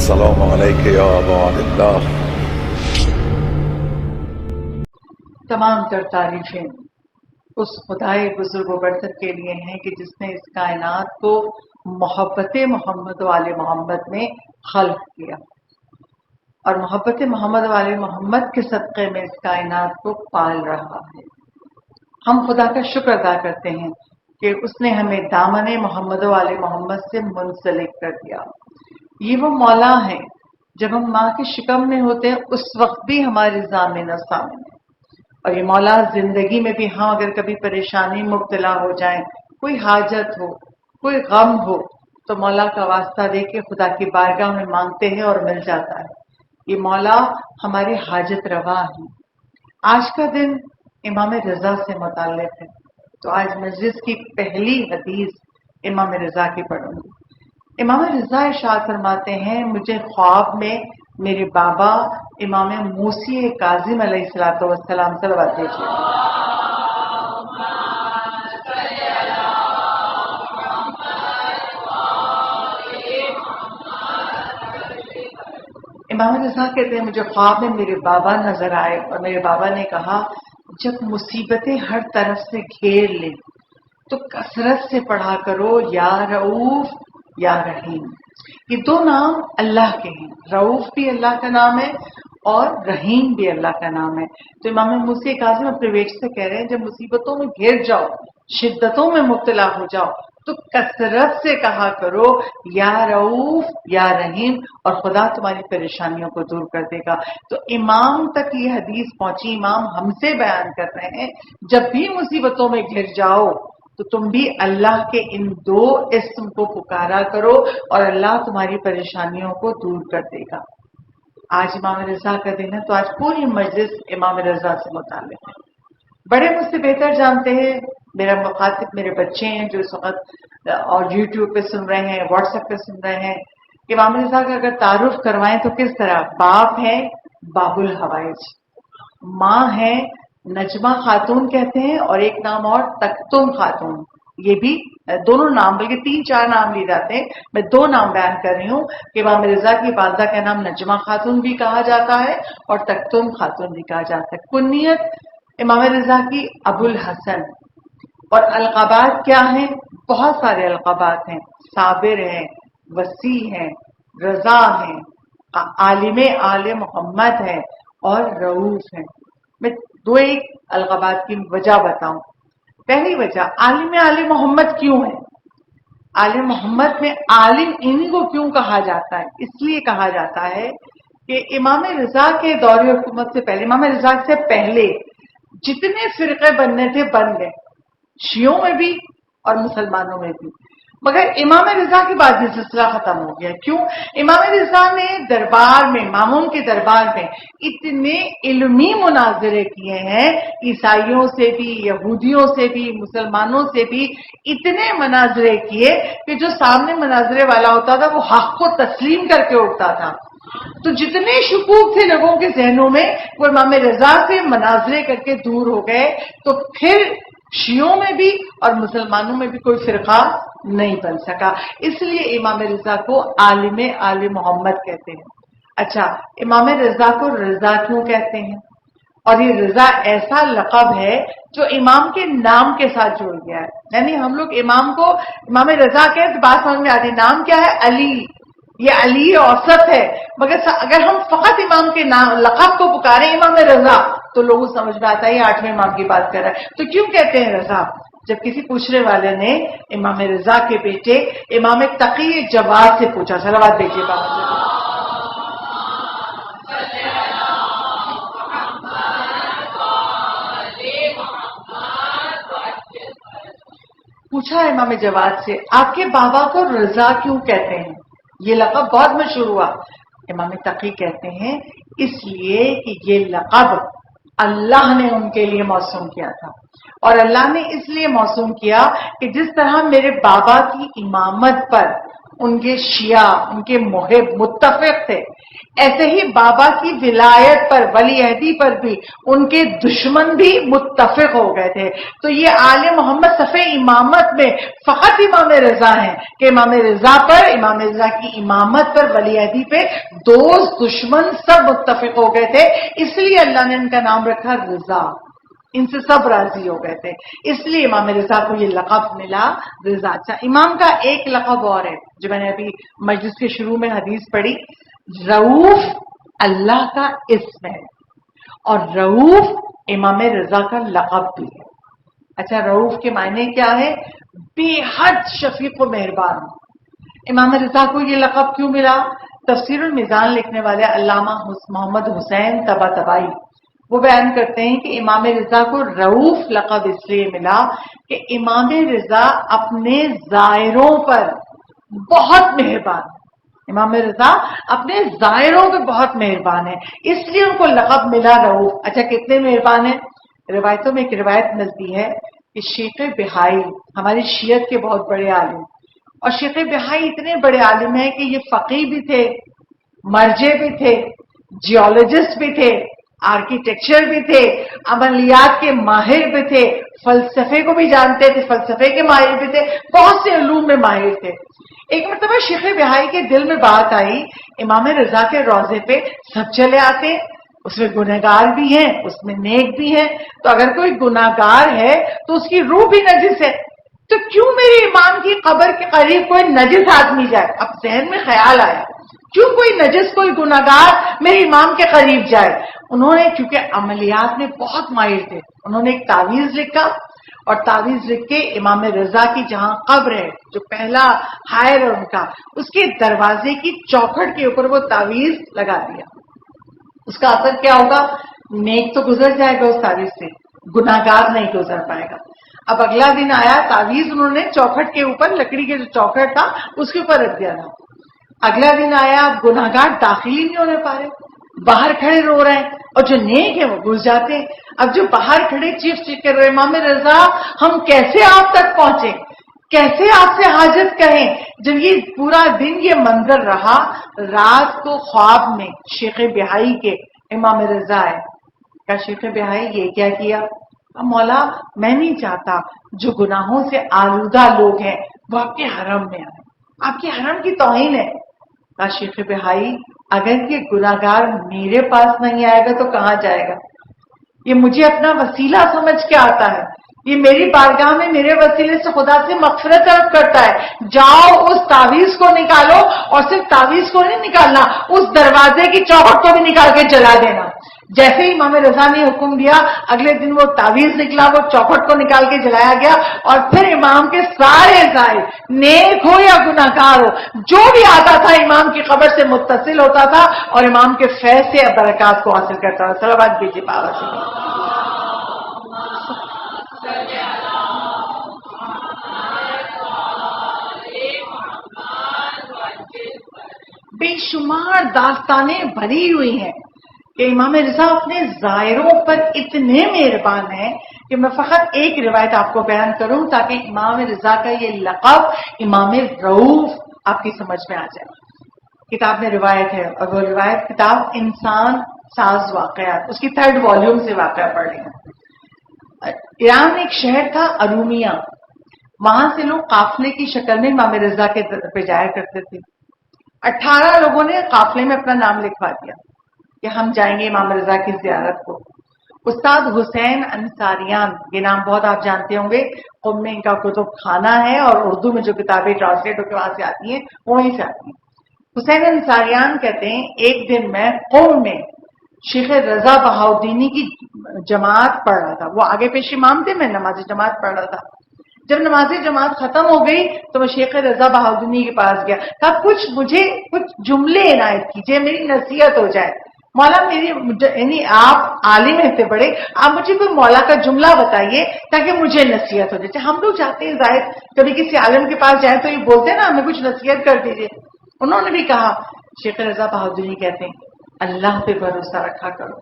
السلام علیکم یا عباد اللہ۔ تمام تر تعریفیں اس خدائے بزرگ و برتر کے لیے ہیں کہ جس نے اس کائنات کو محبت محمد و آل محمد میں خلق کیا، اور محبت محمد و آل محمد کے صدقے میں اس کائنات کو پال رہا ہے۔ ہم خدا کا شکر ادا کرتے ہیں کہ اس نے ہمیں دامن محمد و آل محمد سے منسلک کر دیا۔ یہ وہ مولا ہیں، جب ہم ماں کے شکم میں ہوتے ہیں اس وقت بھی ہماری ضامن و سامن ہے، اور یہ مولا زندگی میں بھی ہم اگر کبھی پریشانی مبتلا ہو جائیں، کوئی حاجت ہو، کوئی غم ہو، تو مولا کا واسطہ دے کے خدا کی بارگاہ میں مانگتے ہیں اور مل جاتا ہے۔ یہ مولا ہماری حاجت روا ہے۔ آج کا دن امام رضا سے متعلق ہے، تو آج مجلس کی پہلی حدیث امام رضا کی پڑھوں گی۔ امام رضا ارشاد فرماتے ہیں، مجھے خواب میں میرے بابا امام موسی کاظم علیہ السلام صلوات بھیجے۔ امام رضا کہتے ہیں مجھے خواب میں میرے بابا نظر آئے اور میرے بابا نے کہا، جب مصیبتیں ہر طرف سے گھیر لیں تو کثرت سے پڑھا کرو یا رؤوف یا رحیم۔ یہ دو نام اللہ کے ہیں، رؤوف بھی اللہ کا نام ہے اور رحیم بھی اللہ کا نام ہے۔ تو امام موسی کاظم اپنے بیٹے سے کہہ رہے ہیں جب مصیبتوں میں گھر جاؤ، شدتوں میں مبتلا ہو جاؤ تو کثرت سے کہا کرو یا رؤوف یا رحیم، اور خدا تمہاری پریشانیوں کو دور کر دے گا۔ تو امام تک یہ حدیث پہنچی، امام ہم سے بیان کر رہے ہیں جب بھی مصیبتوں میں گھر جاؤ تو تم بھی اللہ کے ان دو اسم کو پکارا کرو اور اللہ تمہاری پریشانیوں کو دور کر دے گا۔ آج امام رضا کا دن ہے، تو آج پوری مجلس امام رضا سے متعلق ہے۔ بڑے مجھ سے بہتر جانتے ہیں، میرا مخاطب میرے بچے ہیں جو اس وقت اور یوٹیوب پہ سن رہے ہیں، واٹس ایپ پہ سن رہے ہیں، کہ امام رضا کا اگر تعارف کروائیں تو کس طرح؟ باپ ہے باب الحوائج، ماں ہے نجمہ خاتون کہتے ہیں، اور ایک نام اور تکتم خاتون۔ یہ بھی دونوں نام، بلکہ 3-4 نام لیے جاتے ہیں، میں 2 نام بیان کر رہی ہوں کہ امام رضا کی والدہ کا نام نجمہ خاتون بھی کہا جاتا ہے اور تکتم خاتون بھی کہا جاتا ہے۔ کنیت امام رضا کی ابو الحسن، اور القابات کیا ہیں؟ بہت سارے القابات ہیں، صابر ہیں، وسیع ہیں، رضا ہیں، عالم آل محمد ہیں اور رؤوف ہیں۔ میں 2 القابات کی وجہ بتاؤں۔ پہلی وجہ، عالم آل محمد کیوں ہے؟ آل محمد میں عالم انہی کو کیوں کہا جاتا ہے؟ اس لیے کہا جاتا ہے کہ امام رضا کے دور حکومت سے پہلے، امام رضا سے پہلے جتنے فرقے بننے تھے بن گئے، شیعوں میں بھی اور مسلمانوں میں بھی، مگر امام رضا کے بعد یہ سلسلہ ختم ہو گیا۔ کیوں؟ امام رضا نے دربار میں، مامون کے دربار میں اتنے علمی مناظرے کیے ہیں، عیسائیوں سے بھی، یہودیوں سے بھی، مسلمانوں سے بھی اتنے مناظرے کیے کہ جو سامنے مناظرے والا ہوتا تھا وہ حق کو تسلیم کر کے اٹھتا تھا۔ تو جتنے شکوک تھے لوگوں کے ذہنوں میں وہ امام رضا سے مناظرے کر کے دور ہو گئے، تو پھر شیعوں میں بھی اور مسلمانوں میں بھی کوئی فرقہ نہیں بن سکا۔ اس لیے امام رضا کو عالم آل محمد کہتے ہیں۔ اچھا، امام رضا کو رضا کیوں کہتے ہیں؟ اور یہ رضا ایسا لقب ہے جو امام کے نام کے ساتھ جڑ گیا ہے، یعنی ہم لوگ امام کو امام رضا کہیں تو بات سمجھ میں آتی ہے، نام کیا ہے؟ علی، یہ علی اوسط ہے، مگر اگر ہم فقط امام کے نام لقب کو پکاریں امام رضا تو لوگوں سمجھ میں آتا ہے یہ 8ویں امام کی بات کر رہا ہے۔ تو کیوں کہتے ہیں رضا؟ جب کسی پوچھنے والے نے امام رضا کے بیٹے امام تقی جواد سے پوچھا، صلوات بھیجیے بابا، پوچھا امام جواد سے آپ کے بابا کو رضا کیوں کہتے ہیں؟ یہ لقب بہت مشہور ہوا۔ امام تقی کہتے ہیں اس لیے کہ یہ لقب اللہ نے ان کے لیے موسوم کیا تھا، اور اللہ نے اس لیے موسوم کیا کہ جس طرح میرے بابا کی امامت پر ان کے شیعہ، ان کے محب متفق تھے. ایسے ہی بابا کی ولایت پر، ولی عہدی پر بھی ان کے دشمن بھی متفق ہو گئے تھے. تو یہ آل محمد صفِ امامت میں فقط امام رضا ہیں کہ امام رضا کی امامت پر، ولی عہدی پہ دوست دشمن سب متفق ہو گئے تھے. اس لیے اللہ نے ان کا نام رکھا رضا، ان سے سب راضی ہو گئے تھے، اس لیے امام رضا کو یہ لقب ملا رضا. اچھا، امام کا ایک لقب اور ہے جو میں نے ابھی مجلس کے شروع میں حدیث پڑھی، رؤوف اللہ کا اسم ہے اور رؤوف امام رضا کا لقب بھی ہے. اچھا، رؤوف کے معنی کیا ہے؟ بے حد شفیق و مہربان. امام رضا کو یہ لقب کیوں ملا؟ تفسیر المیزان لکھنے والے علامہ محمد حسین طباطبائی وہ بیان کرتے ہیں کہ امام رضا کو رؤوف لقب اس لیے ملا کہ امام رضا اپنے زائروں پر بہت مہربان. امام رضا اپنے زائروں پہ بہت مہربان ہے، اس لیے ان کو لقب ملا رؤوف. اچھا، کتنے مہربان ہیں؟ روایتوں میں ایک روایت ملتی ہے کہ شیخ بہائی ہماری شیعت کے بہت بڑے عالم، اور شیخ بہائی اتنے بڑے عالم ہیں کہ یہ فقیہ بھی تھے، مرجع بھی تھے، جیولوجسٹ بھی تھے، آرکیٹیکچر بھی تھے، عملیات کے ماہر بھی تھے، فلسفے کو بھی جانتے تھے، فلسفے کے ماہر بھی تھے، بہت سے علوم میں ماہر تھے. ایک مرتبہ شیخ بہائی کے دل میں بات آئی، امام رضا کے روضے پہ سب چلے آتے، اس میں گنہگار بھی ہیں، اس میں نیک بھی ہیں، تو اگر کوئی گنہگار ہے تو اس کی روح بھی نجس ہے، تو کیوں میرے امام کی قبر کے قریب کوئی نجس آدمی جائے؟ اب ذہن میں خیال آیا، کیوں کوئی نجس، کوئی گنہگار میرے امام کے قریب جائے؟ انہوں نے، چونکہ عملیات میں بہت ماہر تھے، انہوں نے ایک تعویذ لکھا، اور تعویذ لکھ کے امام رضا کی جہاں قبر ہے، جو پہلا حائر ہے ان کا، اس کے دروازے کی چوکھٹ کے اوپر وہ تعویذ لگا دیا. اس کا اثر کیا ہوگا؟ نیک تو گزر جائے گا اس تعویذ سے، گناہگار نہیں گزر پائے گا. اب اگلا دن آیا، تعویذ انہوں نے چوکھٹ کے اوپر، لکڑی کے جو چوکھٹ تھا اس کے اوپر رکھ دیا تھا. اگلا دن آیا، گناہگار داخل ہی نہیں ہونے پا رہے، باہر کھڑے رو رہے ہیں، اور جو نیک ہیں وہ گھس جاتے ہیں. اب جو باہر کھڑے چیخ کر رہے، امام رضا ہم کیسے آپ تک پہنچے، کیسے آپ سے حاجت کہیں؟ جب یہ پورا دن یہ منظر رہا، رات کو خواب میں شیخ بہائی کے امام رضا ہے. کہا شیخ بہائی یہ کیا کیا؟ مولا میں نہیں چاہتا جو گناہوں سے آلودہ لوگ ہیں وہ آپ کے حرم میں آئے، آپ کے حرم کی توہین ہے. کہا شیخ بہائی اگر یہ گناہگار میرے پاس نہیں آئے گا تو کہاں جائے گا؟ یہ مجھے اپنا وسیلہ سمجھ کے آتا ہے، یہ میری بارگاہ میں میرے وسیلے سے خدا سے مغفرت طلب کرتا ہے. جاؤ اس تعویذ کو نکالو، اور صرف تعویذ کو نہیں نکالنا، اس دروازے کی چوکھٹ کو بھی نکال کے جلا دینا. جیسے ہی امام رضا نے حکم دیا، اگلے دن وہ تعویذ نکلا، وہ چوکھٹ کو نکال کے جلایا گیا، اور پھر امام کے سارے زائر، نیک ہو یا گناہگار ہو، جو بھی آتا تھا امام کی قبر سے متصل ہوتا تھا اور امام کے فیض سے برکات کو حاصل کرتا تھا. صلوات بھیجیے بابا سے. بے شمار داستانیں بھری ہوئی ہیں کہ امام رضا اپنے زائروں پر اتنے مہربان ہیں کہ میں فقط ایک روایت آپ کو بیان کروں تاکہ امام رضا کا یہ لقب امام رؤوف آپ کی سمجھ میں آ جائے. کتاب میں روایت ہے، اور وہ روایت کتاب انسان ساز واقعات، اس کی 3rd والیوم سے واقعہ پڑھ رہے ہیں. ایران میں ایک شہر تھا ارومیہ، وہاں سے لوگ قافلے کی شکل میں امام رضا کے در پہ جایا کرتے تھے. 18 لوگوں نے قافلے میں اپنا نام لکھوا دیا کہ ہم جائیں گے امام رضا کی زیارت کو. استاد حسین انصاریان، یہ نام بہت آپ جانتے ہوں گے، قم میں ان کا کتب خانہ ہے، اور اردو میں جو کتابیں ٹرانسلیٹ ہو کے وہاں سے آتی ہیں وہیں سے آتی ہیں. حسین انصاریان کہتے ہیں ایک دن میں قم میں شیخ رضا بہاؤدینی کی جماعت پڑھ رہا تھا، وہ آگے پیش امام تھے، میں نماز جماعت پڑھ رہا تھا. جب نماز جماعت ختم ہو گئی تو میں شیخ رضا بہاؤدینی کے پاس گیا، کہا مجھے کچھ جملے عنایت کیجیے، میری نصیحت ہو جائے. مولا یعنی آپ عالم ہیں بڑے، آپ مجھے کوئی مولا کا جملہ بتائیے تاکہ مجھے نصیحت ہو جائے. ہم لوگ چاہتے ہیں ظاہر کبھی کسی عالم کے پاس جائیں تو یہ بولتے ہیں نا ہمیں کچھ نصیحت کر دیجیے. انہوں نے بھی کہا، شیخ رضا بہاؤدینی کہتے ہیں اللہ پہ بھروسہ رکھا کرو،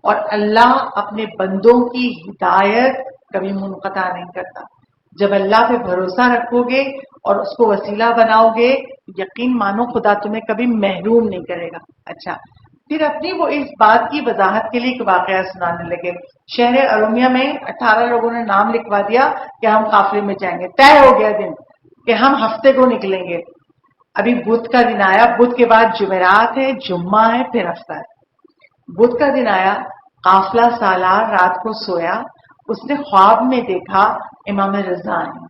اور اللہ اپنے بندوں کی ہدایت کبھی منقطع نہیں کرتا. جب اللہ پہ بھروسہ رکھو گے اور اس کو وسیلہ بناؤ گے، یقین مانو خدا تمہیں کبھی محروم نہیں کرے گا۔ اچھا، پھر اپنی وہ اس بات کی وضاحت کے لیے ایک واقعہ سنانے لگے۔ شہر ارومیہ میں 18 لوگوں نے نام لکھوا دیا کہ ہم قافلے میں جائیں گے، طے ہو گیا دن کہ ہم ہفتے کو نکلیں گے۔ ابھی بدھ کا دن آیا، بدھ کے بعد جمعرات ہے، جمعہ ہے، پھر ہفتہ ہے۔ بدھ کا دن آیا، قافلہ سالار رات کو سویا، اس نے خواب میں دیکھا امام رضا ہے،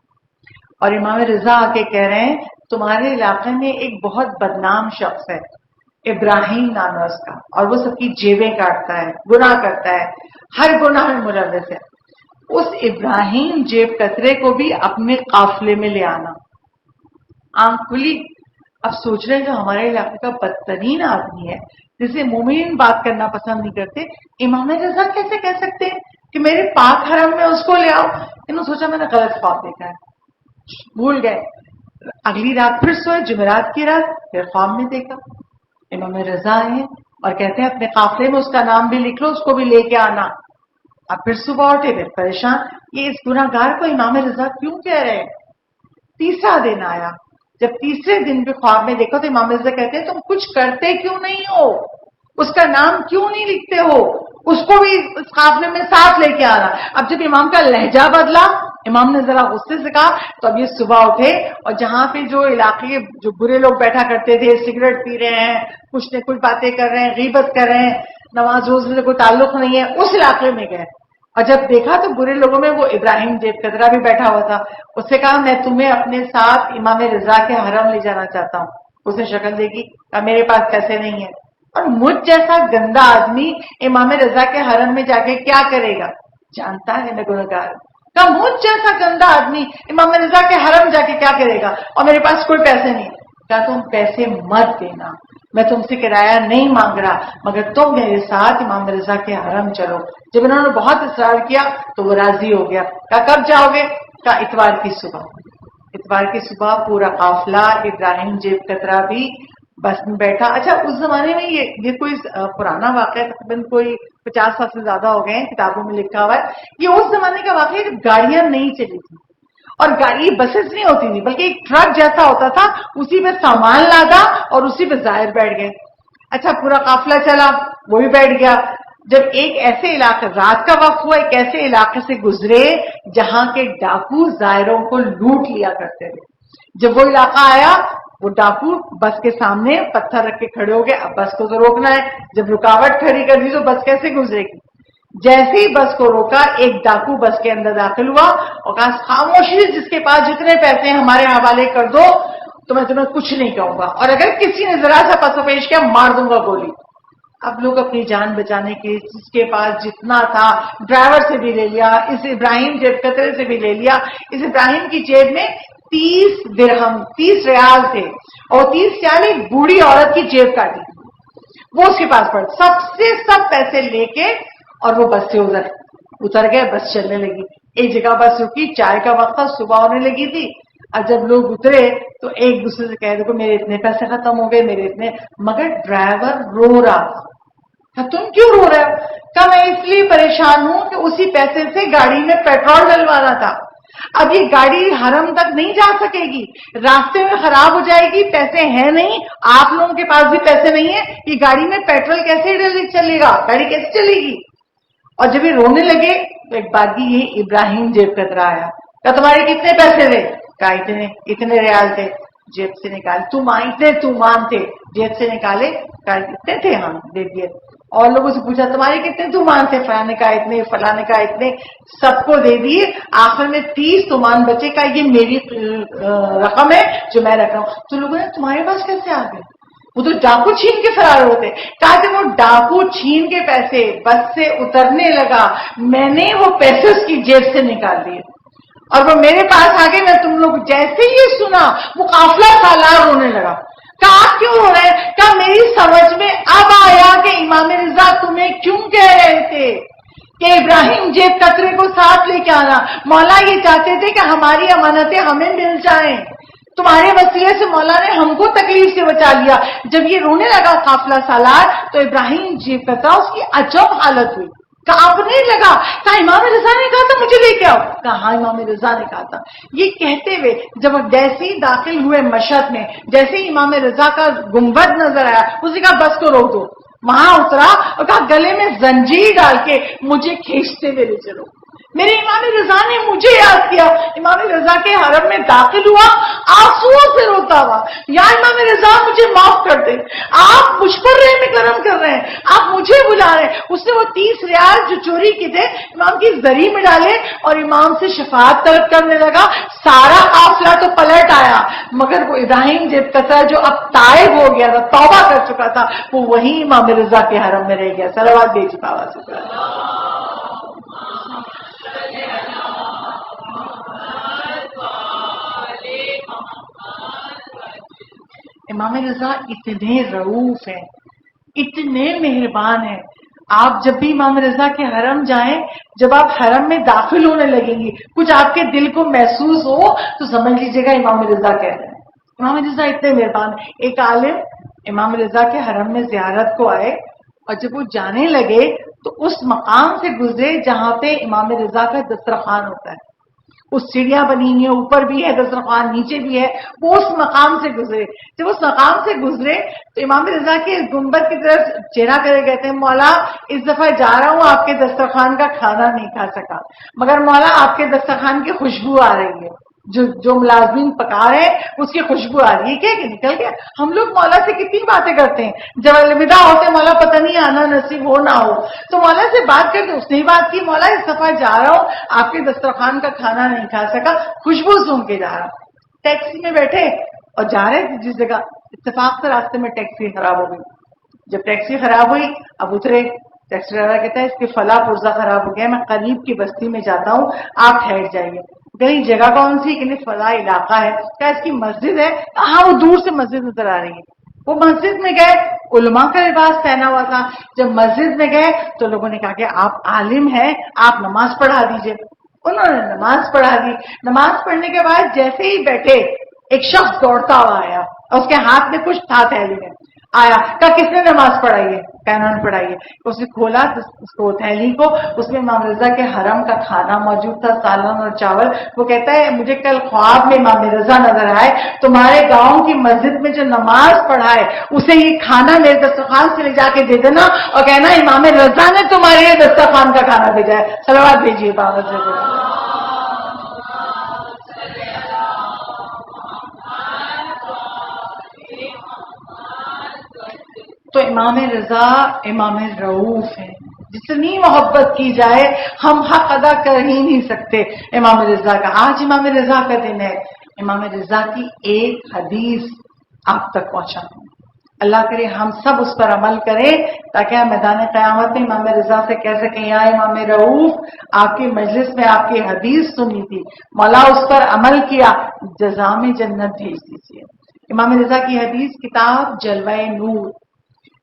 اور امام رضا آ کے کہہ رہے ہیں تمہارے علاقے میں ایک بہت بدنام شخص ہے، ابراہیم نام ہے اس کا، اور وہ سب کی جیبیں کاٹتا ہے، گناہ کرتا ہے، ہر گناہ میں ملوث ہے۔ اس ابراہیم جیب کترے کو بھی اپنے قافلے میں لے آنا۔ آنکھ کھلی، اب سوچ رہے ہیں جو ہمارے علاقے کا بدترین آدمی ہے، جسے مومن بات کرنا پسند نہیں کرتے، امام رضا کیسے کہہ سکتے ہیں کہ میرے پاک حرم میں اس کو لے آؤ؟ انہوں نے سوچا میں نے غلط خواب دیکھا ہے، بھول گئے۔ اگلی رات پھر سوئے، جمعرات کی رات، پھر خواب میں دیکھا امام رضا ہیں اور کہتے ہیں اپنے قافلے میں اس کا نام بھی لکھ لو، اس کو بھی لے کے آنا۔ اب پھر صبح اٹھے، پھر پریشان، یہ اس گناہ گار کو امام رضا کیوں کہہ رہے ہیں؟ تیسرا دن آیا، جب تیسرے دن بھی خواب میں دیکھو تو امام رضا کہتے ہیں تم کچھ کرتے کیوں نہیں ہو، اس کا نام کیوں نہیں لکھتے ہو، اس کو بھی اس قافلے میں ساتھ لے کے آنا۔ اب جب امام کا لہجہ بدلا، امام نے ذرا غصے سے کہا، تو اب یہ صبح اٹھے اور جہاں پہ جو علاقے کے جو برے لوگ بیٹھا کرتے تھے، سگریٹ پی رہے ہیں، کچھ نہ کچھ باتیں کر رہے ہیں، غیبت کر رہے ہیں، نماز روزے سے کوئی تعلق نہیں ہے، اس علاقے میں گئے اور جب دیکھا تو برے لوگوں میں وہ ابراہیم جیب کترا بھی بیٹھا ہوا تھا۔ اس سے کہا میں تمہیں اپنے ساتھ امام رضا کے حرم لے جانا چاہتا ہوں۔ اس نے شکل دیکھی، کہا میرے پاس پیسے نہیں ہیں، اور مجھ جیسا گندا آدمی امام رضا کے حرم میں جا کے کیا کرے گا؟ جانتا ہے میں گنہگار ہوں۔ کہا مجھ جیسا گندا آدمی امام رضا کے حرم جا کے کیا کرے گا، اور میرے پاس کوئی پیسے نہیں۔ کہا تم پیسے مت دینا، میں تم سے کرایہ نہیں مانگ رہا، مگر تم میرے ساتھ امام رضا کے حرم چلو۔ جب انہوں نے بہت اصرار کیا تو وہ راضی ہو گیا۔ کہا کب جاؤ گے؟ کہا اتوار کی صبح۔ اتوار کی صبح پورا قافلہ، ابراہیم جیب کترا بھی بس میں بیٹھا۔ اچھا اس زمانے میں یہ کوئی پرانا واقعہ، تقریباً کوئی 50 سال سے زیادہ ہو گئے ہیں، کتابوں میں لکھا ہوا ہے۔ یہ اس زمانے کا واقعہ جب گاڑیاں نہیں چلی تھی، اور گاڑی بسز نہیں ہوتی تھی بلکہ ایک ٹرک جیسا ہوتا تھا، اسی پہ سامان لادا اور اسی پہ ظاہر بیٹھ گئے۔ اچھا پورا قافلہ چلا، وہ بھی بیٹھ گیا۔ جب ایک ایسے علاقے، رات کا وقت ہوا، ایک ایسے علاقے سے گزرے جہاں کے ڈاکو ظاہروں کو لوٹ لیا کرتے تھے۔ جب وہ علاقہ آیا، وہ ڈاکو بس کے سامنے پتھر رکھ کے کھڑے ہو گئے، اب بس کو تو روکنا ہے، جب رکاوٹ کھڑی کر دی تو بس کیسے گزرے گی؟ جیسے ہی بس کو روکا، ایک ڈاکو بس کے اندر داخل ہوا اور کہا خاموشی سے جس کے پاس جتنے پیسے ہیں ہمارے حوالے کر دو، تو میں تمہیں کچھ نہیں کہوں گا، اور اگر کسی نے ذرا سا پس و پیش کیا مار دوں گا گولی۔ اب لوگ اپنی جان بچانے کے جس کے پاس جتنا تھا، ڈرائیور سے بھی لے لیا، اس ابراہیم جیب کترے سے بھی لے لیا۔ اس ابراہیم کی جیب میں 30 درہم، 30 ریال تھے، اور 30 ریال ایک بوڑھی عورت کی جیب کاٹی، وہ اس کے پاس پڑ، سب پیسے لے کے، اور وہ بس سے اتر گئے۔ بس چلنے لگی، ایک جگہ بس رکی، چائے کا وقت تھا، صبح ہونے لگی تھی۔ اور جب لوگ اترے تو ایک دوسرے سے کہہ دیکھو میرے اتنے پیسے ختم ہو گئے، میرے اتنے، مگر ڈرائیور رو رہا تھا۔ کہا تم کیوں رو رہے ہو؟ کہا میں اس لیے پریشان ہوں کہ اسی پیسے سے گاڑی میں پیٹرول ڈلوانا تھا، اب یہ گاڑی حرم تک نہیں جا سکے گی، راستے میں خراب ہو جائے گی، پیسے ہیں نہیں، آپ لوگوں کے پاس بھی پیسے نہیں ہیں، یہ گاڑی میں پیٹرول کیسے چلے گا، گاڑی کیسے چلے گی؟ اور جب یہ رونے لگے تو ایک بات یہ ابراہیم جیب کترا آیا، کہا تمہارے کتنے پیسے تھے؟ کہا اتنے ریال تھے، جیب سے نکال، اتنے تومان تھے، جیب سے نکالے، کہا اتنے تھے، ہم دے دیے۔ اور لوگوں سے پوچھا تمہارے کتنے تومان تھے؟ فلاں نے کہا اتنے، فلاں نے کہا اتنے، سب کو دے دیے۔ آخر میں 30 تومان بچے، کا یہ میری رقم ہے جو میں رکھ رہا ہوں۔ تو لوگوں نے تمہارے پاس کیسے آ گئے؟ وہ تو ڈاکو چھین کے فرار ہوتے۔ کہا کہ وہ ڈاکو چھین کے پیسے بس سے اترنے لگا، میں نے وہ پیسے اس کی جیب سے نکال دیے اور وہ میرے پاس آ گئے۔ میں تم لوگ جیسے ہی سنا وہ قافلہ سالار رونے لگا۔ کہا آپ کیوں رو رہے ہیں؟ کہا میری سمجھ میں اب آیا کہ امام رضا تمہیں کیوں کہہ رہے تھے کہ ابراہیم جیب کترے کو ساتھ لے کے آنا۔ مولا یہ چاہتے تھے کہ ہماری امانتیں ہمیں مل جائیں، تمہارے وسیلے سے مولا نے ہم کو تکلیف سے بچا لیا۔ جب یہ رونے لگا قافلہ سالار تو ابراہیم جیب کترا، اس کی عجب حالت ہوئی، کانپنے لگا. کہا امام رضا نے کہا تھا مجھے لے کے آؤ. کہا ہاں امام رضا نے کہا تھا. یہ کہتے ہوئے جب جیسے ہی داخل ہوئے مشہد میں، جیسے ہی امام رضا کا گنبد نظر آیا، اس نے کہا بس کو روک دو. وہاں اترا اور کہا گلے میں زنجیر ڈال کے مجھے کھینچتے ہوئے لے چلو. میرے امام رضا نے مجھے یاد کیا. امام رضا کے حرم میں داخل ہوا، آنسوؤں سے روتا ہوا، یا امام رضا مجھے معاف کر دے، آپ مجھ پر رحم کرم کر رہے ہیں، آپ مجھے بلا رہے ہیں. اس نے وہ 30 ریال جو چوری کی تھے امام کی زری میں ڈالے اور امام سے شفاعت طلب کرنے لگا. سارا قافلہ تو پلٹ آیا، مگر وہ ابراہیم جب کثر جو اب تائب ہو گیا تھا، توبہ کر چکا تھا، وہ وہی امام رضا کے حرم میں رہ گیا. صلوات بھیجی بابا سے. امام رضا اتنے رؤوف ہیں، اتنے مہربان ہیں. آپ جب بھی امام رضا کے حرم جائیں، جب آپ حرم میں داخل ہونے لگیں گی، کچھ آپ کے دل کو محسوس ہو تو سمجھ لیجیے گا امام رضا کہہ رہے ہیں. امام رضا اتنے مہربان. ایک عالم امام رضا کے حرم میں زیارت کو آئے، اور جب وہ جانے لگے تو اس مقام سے گزرے جہاں پہ امام رضا کا دسترخوان ہوتا ہے. اس سیڑھیاں بنی ہوئی ہیں، اوپر بھی ہے دسترخوان، نیچے بھی ہے. وہ اس مقام سے گزرے. جب اس مقام سے گزرے تو امام رضا کے گنبد کی طرف چہرہ کرے کہتے ہیں مولا اس دفعہ جا رہا ہوں، آپ کے دسترخوان کا کھانا نہیں کھا سکا، مگر مولا آپ کے دسترخوان کی خوشبو آ رہی ہے، جو ملازمین پکا رہے ہیں اس کی خوشبو آ رہی ہے. کیا کہ نکل گیا. ہم لوگ مولا سے کتنی باتیں کرتے ہیں، جب الوداع ہوتے مولا پتہ نہیں آنا نصیب ہو نہ ہو، تو مولا سے بات کرتے. اس نے بات کی مولا اس دفعہ جا رہا ہوں، آپ کے دسترخوان کا کھانا نہیں کھا سکا، خوشبو سون کے جا رہا. ٹیکسی میں بیٹھے اور جا رہے تھے جس جگہ، اتفاق سے راستے میں ٹیکسی خراب ہو گئی. جب ٹیکسی خراب ہوئی اب اترے. ٹیکسی ڈرائیور کہتا ہے اس کے فلاں پرزہ خراب ہو گیا، میں قریب کی بستی میں جاتا ہوں، آپ ٹھہر جائیے. کہیں جگہ کون سی؟ کہ فلاں علاقہ ہے. کیا اس کی مسجد ہے؟ ہاں وہ دور سے مسجد نظر آ رہی ہے. وہ مسجد میں گئے، علماء کا لباس پہنا ہوا تھا. جب مسجد میں گئے تو لوگوں نے کہا کہ آپ عالم ہیں، آپ نماز پڑھا دیجئے. انہوں نے نماز پڑھا دی. نماز پڑھنے کے بعد جیسے ہی بیٹھے ایک شخص دوڑتا ہوا آیا اور اس کے ہاتھ میں کچھ تھا تھیلی میں. آیا کہا کس نے نماز پڑھائی ہے؟ کہنا نے پڑھائی ہے. اس نے کھولا اس کو تھیلی کو، اس میں امام رضا کے حرم کا کھانا موجود تھا، سالن اور چاول. وہ کہتا ہے مجھے کل خواب میں امام رضا نظر آئے، تمہارے گاؤں کی مسجد میں جو نماز پڑھائے اسے یہ کھانا میرے دسترخوان سے لے جا کے دے دینا اور کہنا امام رضا نے تمہارے لیے دسترخوان کا کھانا بھیجا ہے. صلوات بھیجیے بابا سے. تو امام رضا امام رؤوف ہے. جتنی محبت کی جائے ہم حق ادا کر ہی نہیں سکتے امام رضا کا. آج امام رضا کا دن ہے. امام رضا کی ایک حدیث آپ تک پہنچا دوں. اللہ کرے ہم سب اس پر عمل کریں تاکہ ہم میدان قیامت میں امام رضا سے کہہ سکیں یا امام رؤوف آپ کی مجلس میں آپ کی حدیث سنی تھی، مولا اس پر عمل کیا، جزا میں جنت بھیج دیجیے. امام رضا کی حدیث کتاب جلوہ نور.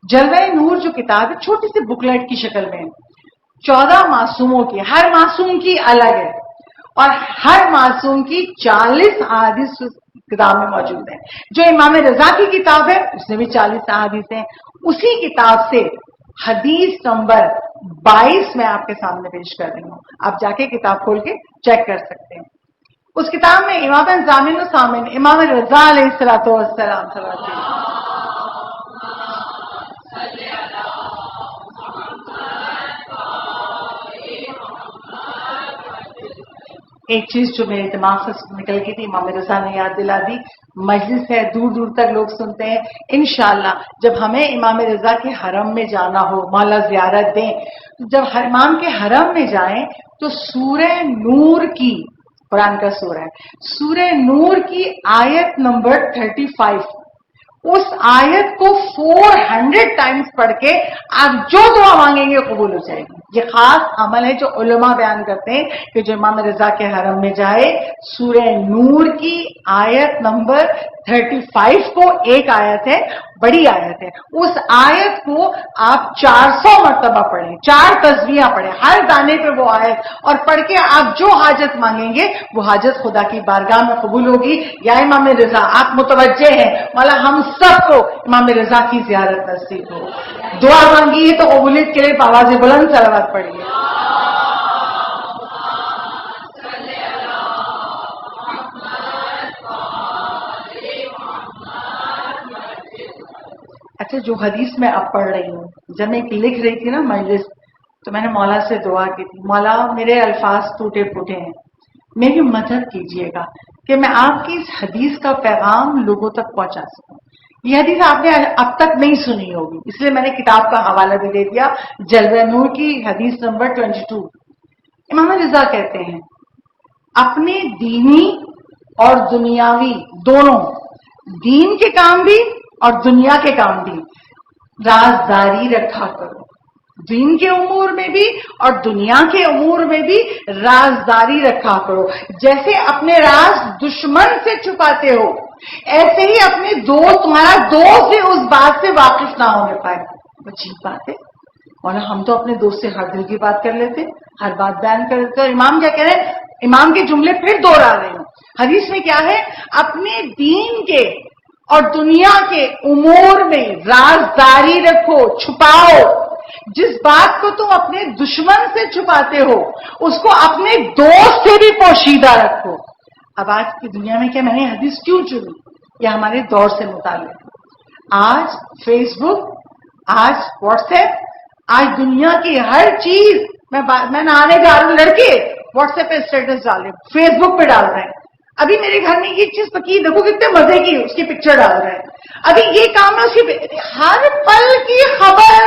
جلوہ نور جو کتاب ہے چھوٹی سی بکلیٹ کی شکل میں 14 معصوموں کی، ہر معصوم کی الگ ہے اور ہر معصوم کی 40 احادیث کتاب میں موجود ہیں. جو امام رضا کی کتاب ہے اس میں بھی 40 احادیث ہیں. اسی کتاب سے حدیث نمبر 22 میں آپ کے سامنے پیش کر رہی ہوں. آپ جا کے کتاب کھول کے چیک کر سکتے ہیں. اس کتاب میں امام ضامن و سامن امام رضا علیہ الصلوۃ والسلام صلی اللہ علیہ وسلم ایک چیز جو میرے دماغ سے نکل گئی تھی امام رضا نے یاد دلا دی. مجلس ہے، دور دور تک لوگ سنتے ہیں. انشاءاللہ جب ہمیں امام رضا کے حرم میں جانا ہو، مولا زیارت دیں، جب امام کے حرم میں جائیں تو سورہ نور کی، قرآن کا سورہ ہے، سورہ نور کی آیت نمبر 35، اس آیت کو 400 ٹائمز پڑھ کے آپ جو دعا مانگیں گے قبول ہو جائے گی. یہ خاص عمل ہے جو علماء بیان کرتے ہیں کہ جو امام رضا کے حرم میں جائے سورہ نور کی آیت نمبر 35 کو، ایک آیت ہے، بڑی آیت ہے، اس آیت کو آپ 400 مرتبہ پڑھیں، 4 تسبیحاں پڑھیں ہر دانے پہ وہ آیت، اور پڑھ کے آپ جو حاجت مانگیں گے وہ حاجت خدا کی بارگاہ میں قبول ہوگی. یا امام رضا آپ متوجہ ہیں، مولا ہم سب کو امام رضا کی زیارت نصیب ہو. دعا مانگی ہے تو قبولیت کے لیے آواز بلند صلوات پڑھیے. اچھا جو حدیث میں اب پڑھ رہی ہوں، جب میں لکھ رہی تھی نا مجلس، تو میں نے مولا سے دعا کی تھی، مولا میرے الفاظ ٹوٹے پھوٹے ہیں، میری مدد کیجیے گا کہ میں آپ کی اس حدیث کا پیغام لوگوں تک پہنچا سکوں۔ یہ حدیث آپ نے اب تک نہیں سنی ہوگی، اس لیے میں نے کتاب کا حوالہ بھی دے دیا، جلوہ نور کی حدیث نمبر 22۔ امام رضا کہتے ہیں اپنے دینی اور دنیاوی دونوں، دین کے کام بھی اور دنیا کے کام بھی رازداری رکھا کرو، دین کے امور میں بھی اور دنیا کے امور میں بھی رازداری رکھا کرو۔ جیسے اپنے راز دشمن سے چھپاتے ہو، ایسے ہی اپنے دوست، تمہارا دوست بھی اس بات سے واقف نہ ہونے پائے۔ عجیب بات ہے، اور ہم تو اپنے دوست سے ہر دل کی بات کر لیتے، ہر بات بیان کر لیتے۔ اور امام کیا کہہ رہے ہیں، امام کے جملے پھر دوہرا رہے ہیں، حدیث میں کیا ہے، اپنے دین کے اور دنیا کے امور میں رازداری رکھو، چھپاؤ۔ جس بات کو تم اپنے دشمن سے چھپاتے ہو، اس کو اپنے دوست سے بھی پوشیدہ رکھو۔ اب آج کی دنیا میں کیا، میں نے حدیث کیوں چنی، یہ ہمارے دور سے متعلق ہے۔ آج فیس بک، آج واٹس ایپ، آج دنیا کی ہر چیز، میں نہانے جا رہا ہوں، لڑکے واٹس ایپ پہ اسٹیٹس ڈال رہے ہیں، فیس بک پہ ڈال رہے ہیں، ابھی میرے گھر میں یہ چیز پکی، دیکھو کتنے مزے کی، اس کی پکچر ڈال رہے ہیں، ابھی یہ کام ہے، اس کی ہر پل کی خبر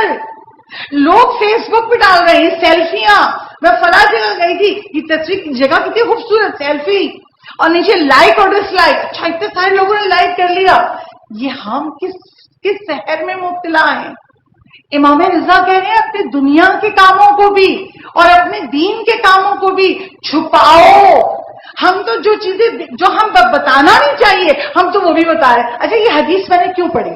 لوگ فیس بک پہ ڈال رہے ہیں۔ سیلفیاں، میں فلاں جگہ گئی تھی، یہ تصویر کی جگہ کتنی خوبصورت، سیلفی، اور نیچے لائک اور ڈس لائک، اچھا اتنے سارے لوگوں نے لائک کر لیا۔ یہ ہم کس شہر میں مبتلا ہیں؟ امام رضا کہہ رہے ہیں اپنے دنیا کے کاموں کو بھی اور اپنے دین کے کاموں کو بھی چھپاؤ۔ ہم تو جو چیزیں جو ہم بتانا نہیں چاہیے، ہم تو وہ بھی بتا رہے ہیں۔ اچھا یہ حدیث میں نے کیوں پڑھی؟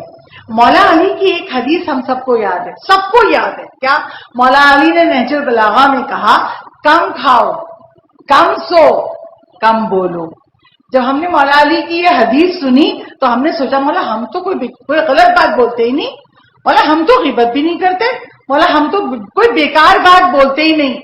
مولا علی کی ایک حدیث ہم سب کو یاد ہے، سب کو یاد ہے، کیا؟ مولا علی نے نہج البلاغہ میں کہا، کم کھاؤ، کم سو، کم بولو۔ جب ہم نے مولا علی کی یہ حدیث سنی تو ہم نے سوچا مولا ہم تو کوئی غلط بات بولتے ہی نہیں، مولا ہم تو غیبت بھی نہیں کرتے، مولا ہم تو کوئی بیکار بات بولتے ہی نہیں،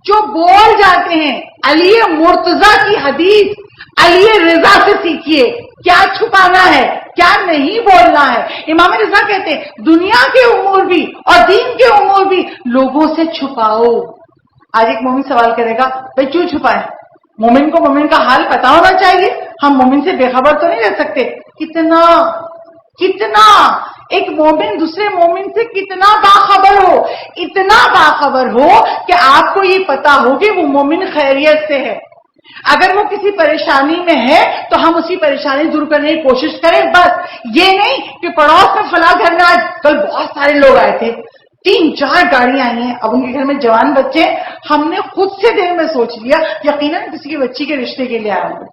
جو بول جاتے ہیں علی مرتضیٰ کی حدیث علی رضا سے سیکھیے، کیا چھپانا ہے، کیا نہیں بولنا ہے۔ امام رضا کہتے ہیں دنیا کے امور بھی اور دین کے امور بھی لوگوں سے چھپاؤ۔ آج ایک مومن سوال کرے گا بھائی کیوں چھپائے؟ مومن کو مومن کا حال پتا ہونا چاہیے، ہم مومن سے بے خبر تو نہیں رہ سکتے۔ کتنا ایک مومن دوسرے مومن سے کتنا باخبر ہو، اتنا باخبر ہو کہ آپ کو یہ پتا ہو کہ وہ مومن خیریت سے ہے، اگر وہ کسی پریشانی میں ہے تو ہم اسی پریشانی دور کرنے کی کوشش کریں، بس یہ نہیں کہ پڑوس میں فلاں گھر میں آج کل بہت سارے لوگ آئے تھے، 3-4 گاڑیاں آئی ہیں، اب ان کے گھر میں جوان بچے، ہم نے خود سے دل میں سوچ لیا یقیناً کسی کی بچی کے رشتے کے لیے آئے ہوں،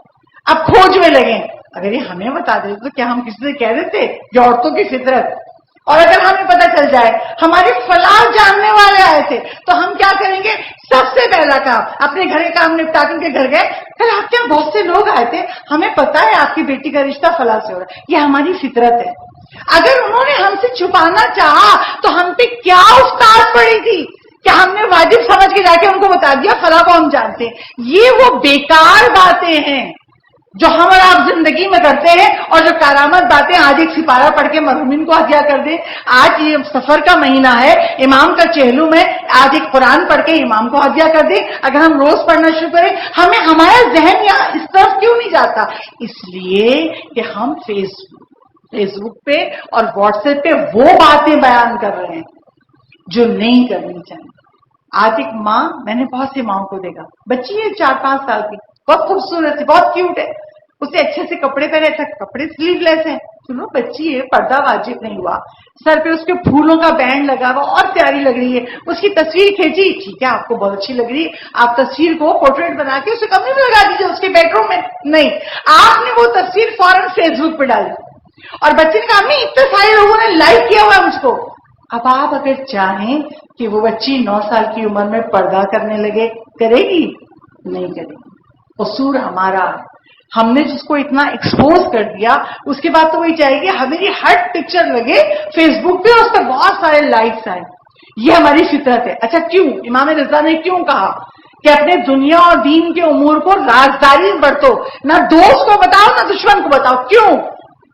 اب کھوج میں لگے۔ اگر یہ ہمیں بتا دیتے تو کیا ہم کسی سے کہہ دیتے؟ یہ عورتوں کی فطرت۔ اور اگر ہمیں پتہ چل جائے ہمارے فلاں جاننے والے آئے تھے تو ہم کیا کریں گے؟ سب سے پہلا کام اپنے گھر کے کام نپٹا کے ان کے گھر گئے، پھر آپ کے بہت سے لوگ آئے تھے، ہمیں پتا ہے آپ کی بیٹی کا رشتہ فلاں سے ہو رہا ہے، یہ ہماری فطرت ہے۔ اگر انہوں نے ہم سے چھپانا چاہا تو ہم پہ کیا استاد پڑی تھی کہ ہم نے واجب سمجھ کے جا کے ان کو بتا دیا فلاں کو ہم جانتے ہیں۔ یہ وہ بیکار باتیں ہیں جو ہم اور آپ زندگی میں کرتے ہیں، اور جو کارآمد باتیں، آج ایک سپارہ پڑھ کے مرحومین کو ہدیہ کر دیں، آج یہ سفر کا مہینہ ہے، امام کا چہلم ہے، آج ایک قرآن پڑھ کے امام کو ہدیہ کر دیں، اگر ہم روز پڑھنا شروع کریں، ہمارا ذہن یہاں اس طرف کیوں نہیں جاتا؟ اس لیے کہ ہم فیس بک پہ اور واٹس ایپ پہ وہ باتیں بیان کر رہے ہیں جو نہیں کرنی چاہیے۔ آج ایک ماں، میں نے بہت سی ماؤں کو دیکھا، بچی ہے 4-5 سال کی، بہت خوبصورت ہے، بہت کیوٹ ہے، اسے اچھے سے کپڑے پہنے تھے، کپڑے سلیو لیس ہیں، سنو بچی ہے، پردہ واجب نہیں ہوا، سر پہ اس کے پھولوں کا بینڈ لگا ہوا اور پیاری لگ رہی ہے، اس کی تصویر کھینچی، ٹھیک ہے آپ کو بہت اچھی لگ رہی ہے، آپ تصویر کو پورٹریٹ بنا کے اسے کمرے میں لگا دیجیے، اس کے بیڈ روم میں نہیں، آپ نے وہ تصویر فوراً فیس بک پہ ڈالی، اور بچے نے کہا امی اتنے سارے لوگوں نے لائک کیا ہوا ہے مجھ کو۔ اب آپ اگر چاہیں کہ وہ بچی 9 سال کی عمر میں پردہ کرنے لگے، کرے گی؟ نہیں کرے گی۔ قصور ہمارا، ہم نے جس کو اتنا ایکسپوز کر دیا، اس کے بعد تو وہی چاہیے کہ ہماری ہر پکچر لگے فیس بک پہ، اس پہ بہت سارے لائکس آئے، یہ ہماری فطرت ہے۔ اچھا کیوں امام رضا نے کیوں کہا کہ اپنے دنیا اور دین کے امور کو رازداری برتو، نہ دوست کو بتاؤ نہ دشمن کو بتاؤ؟ کیوں؟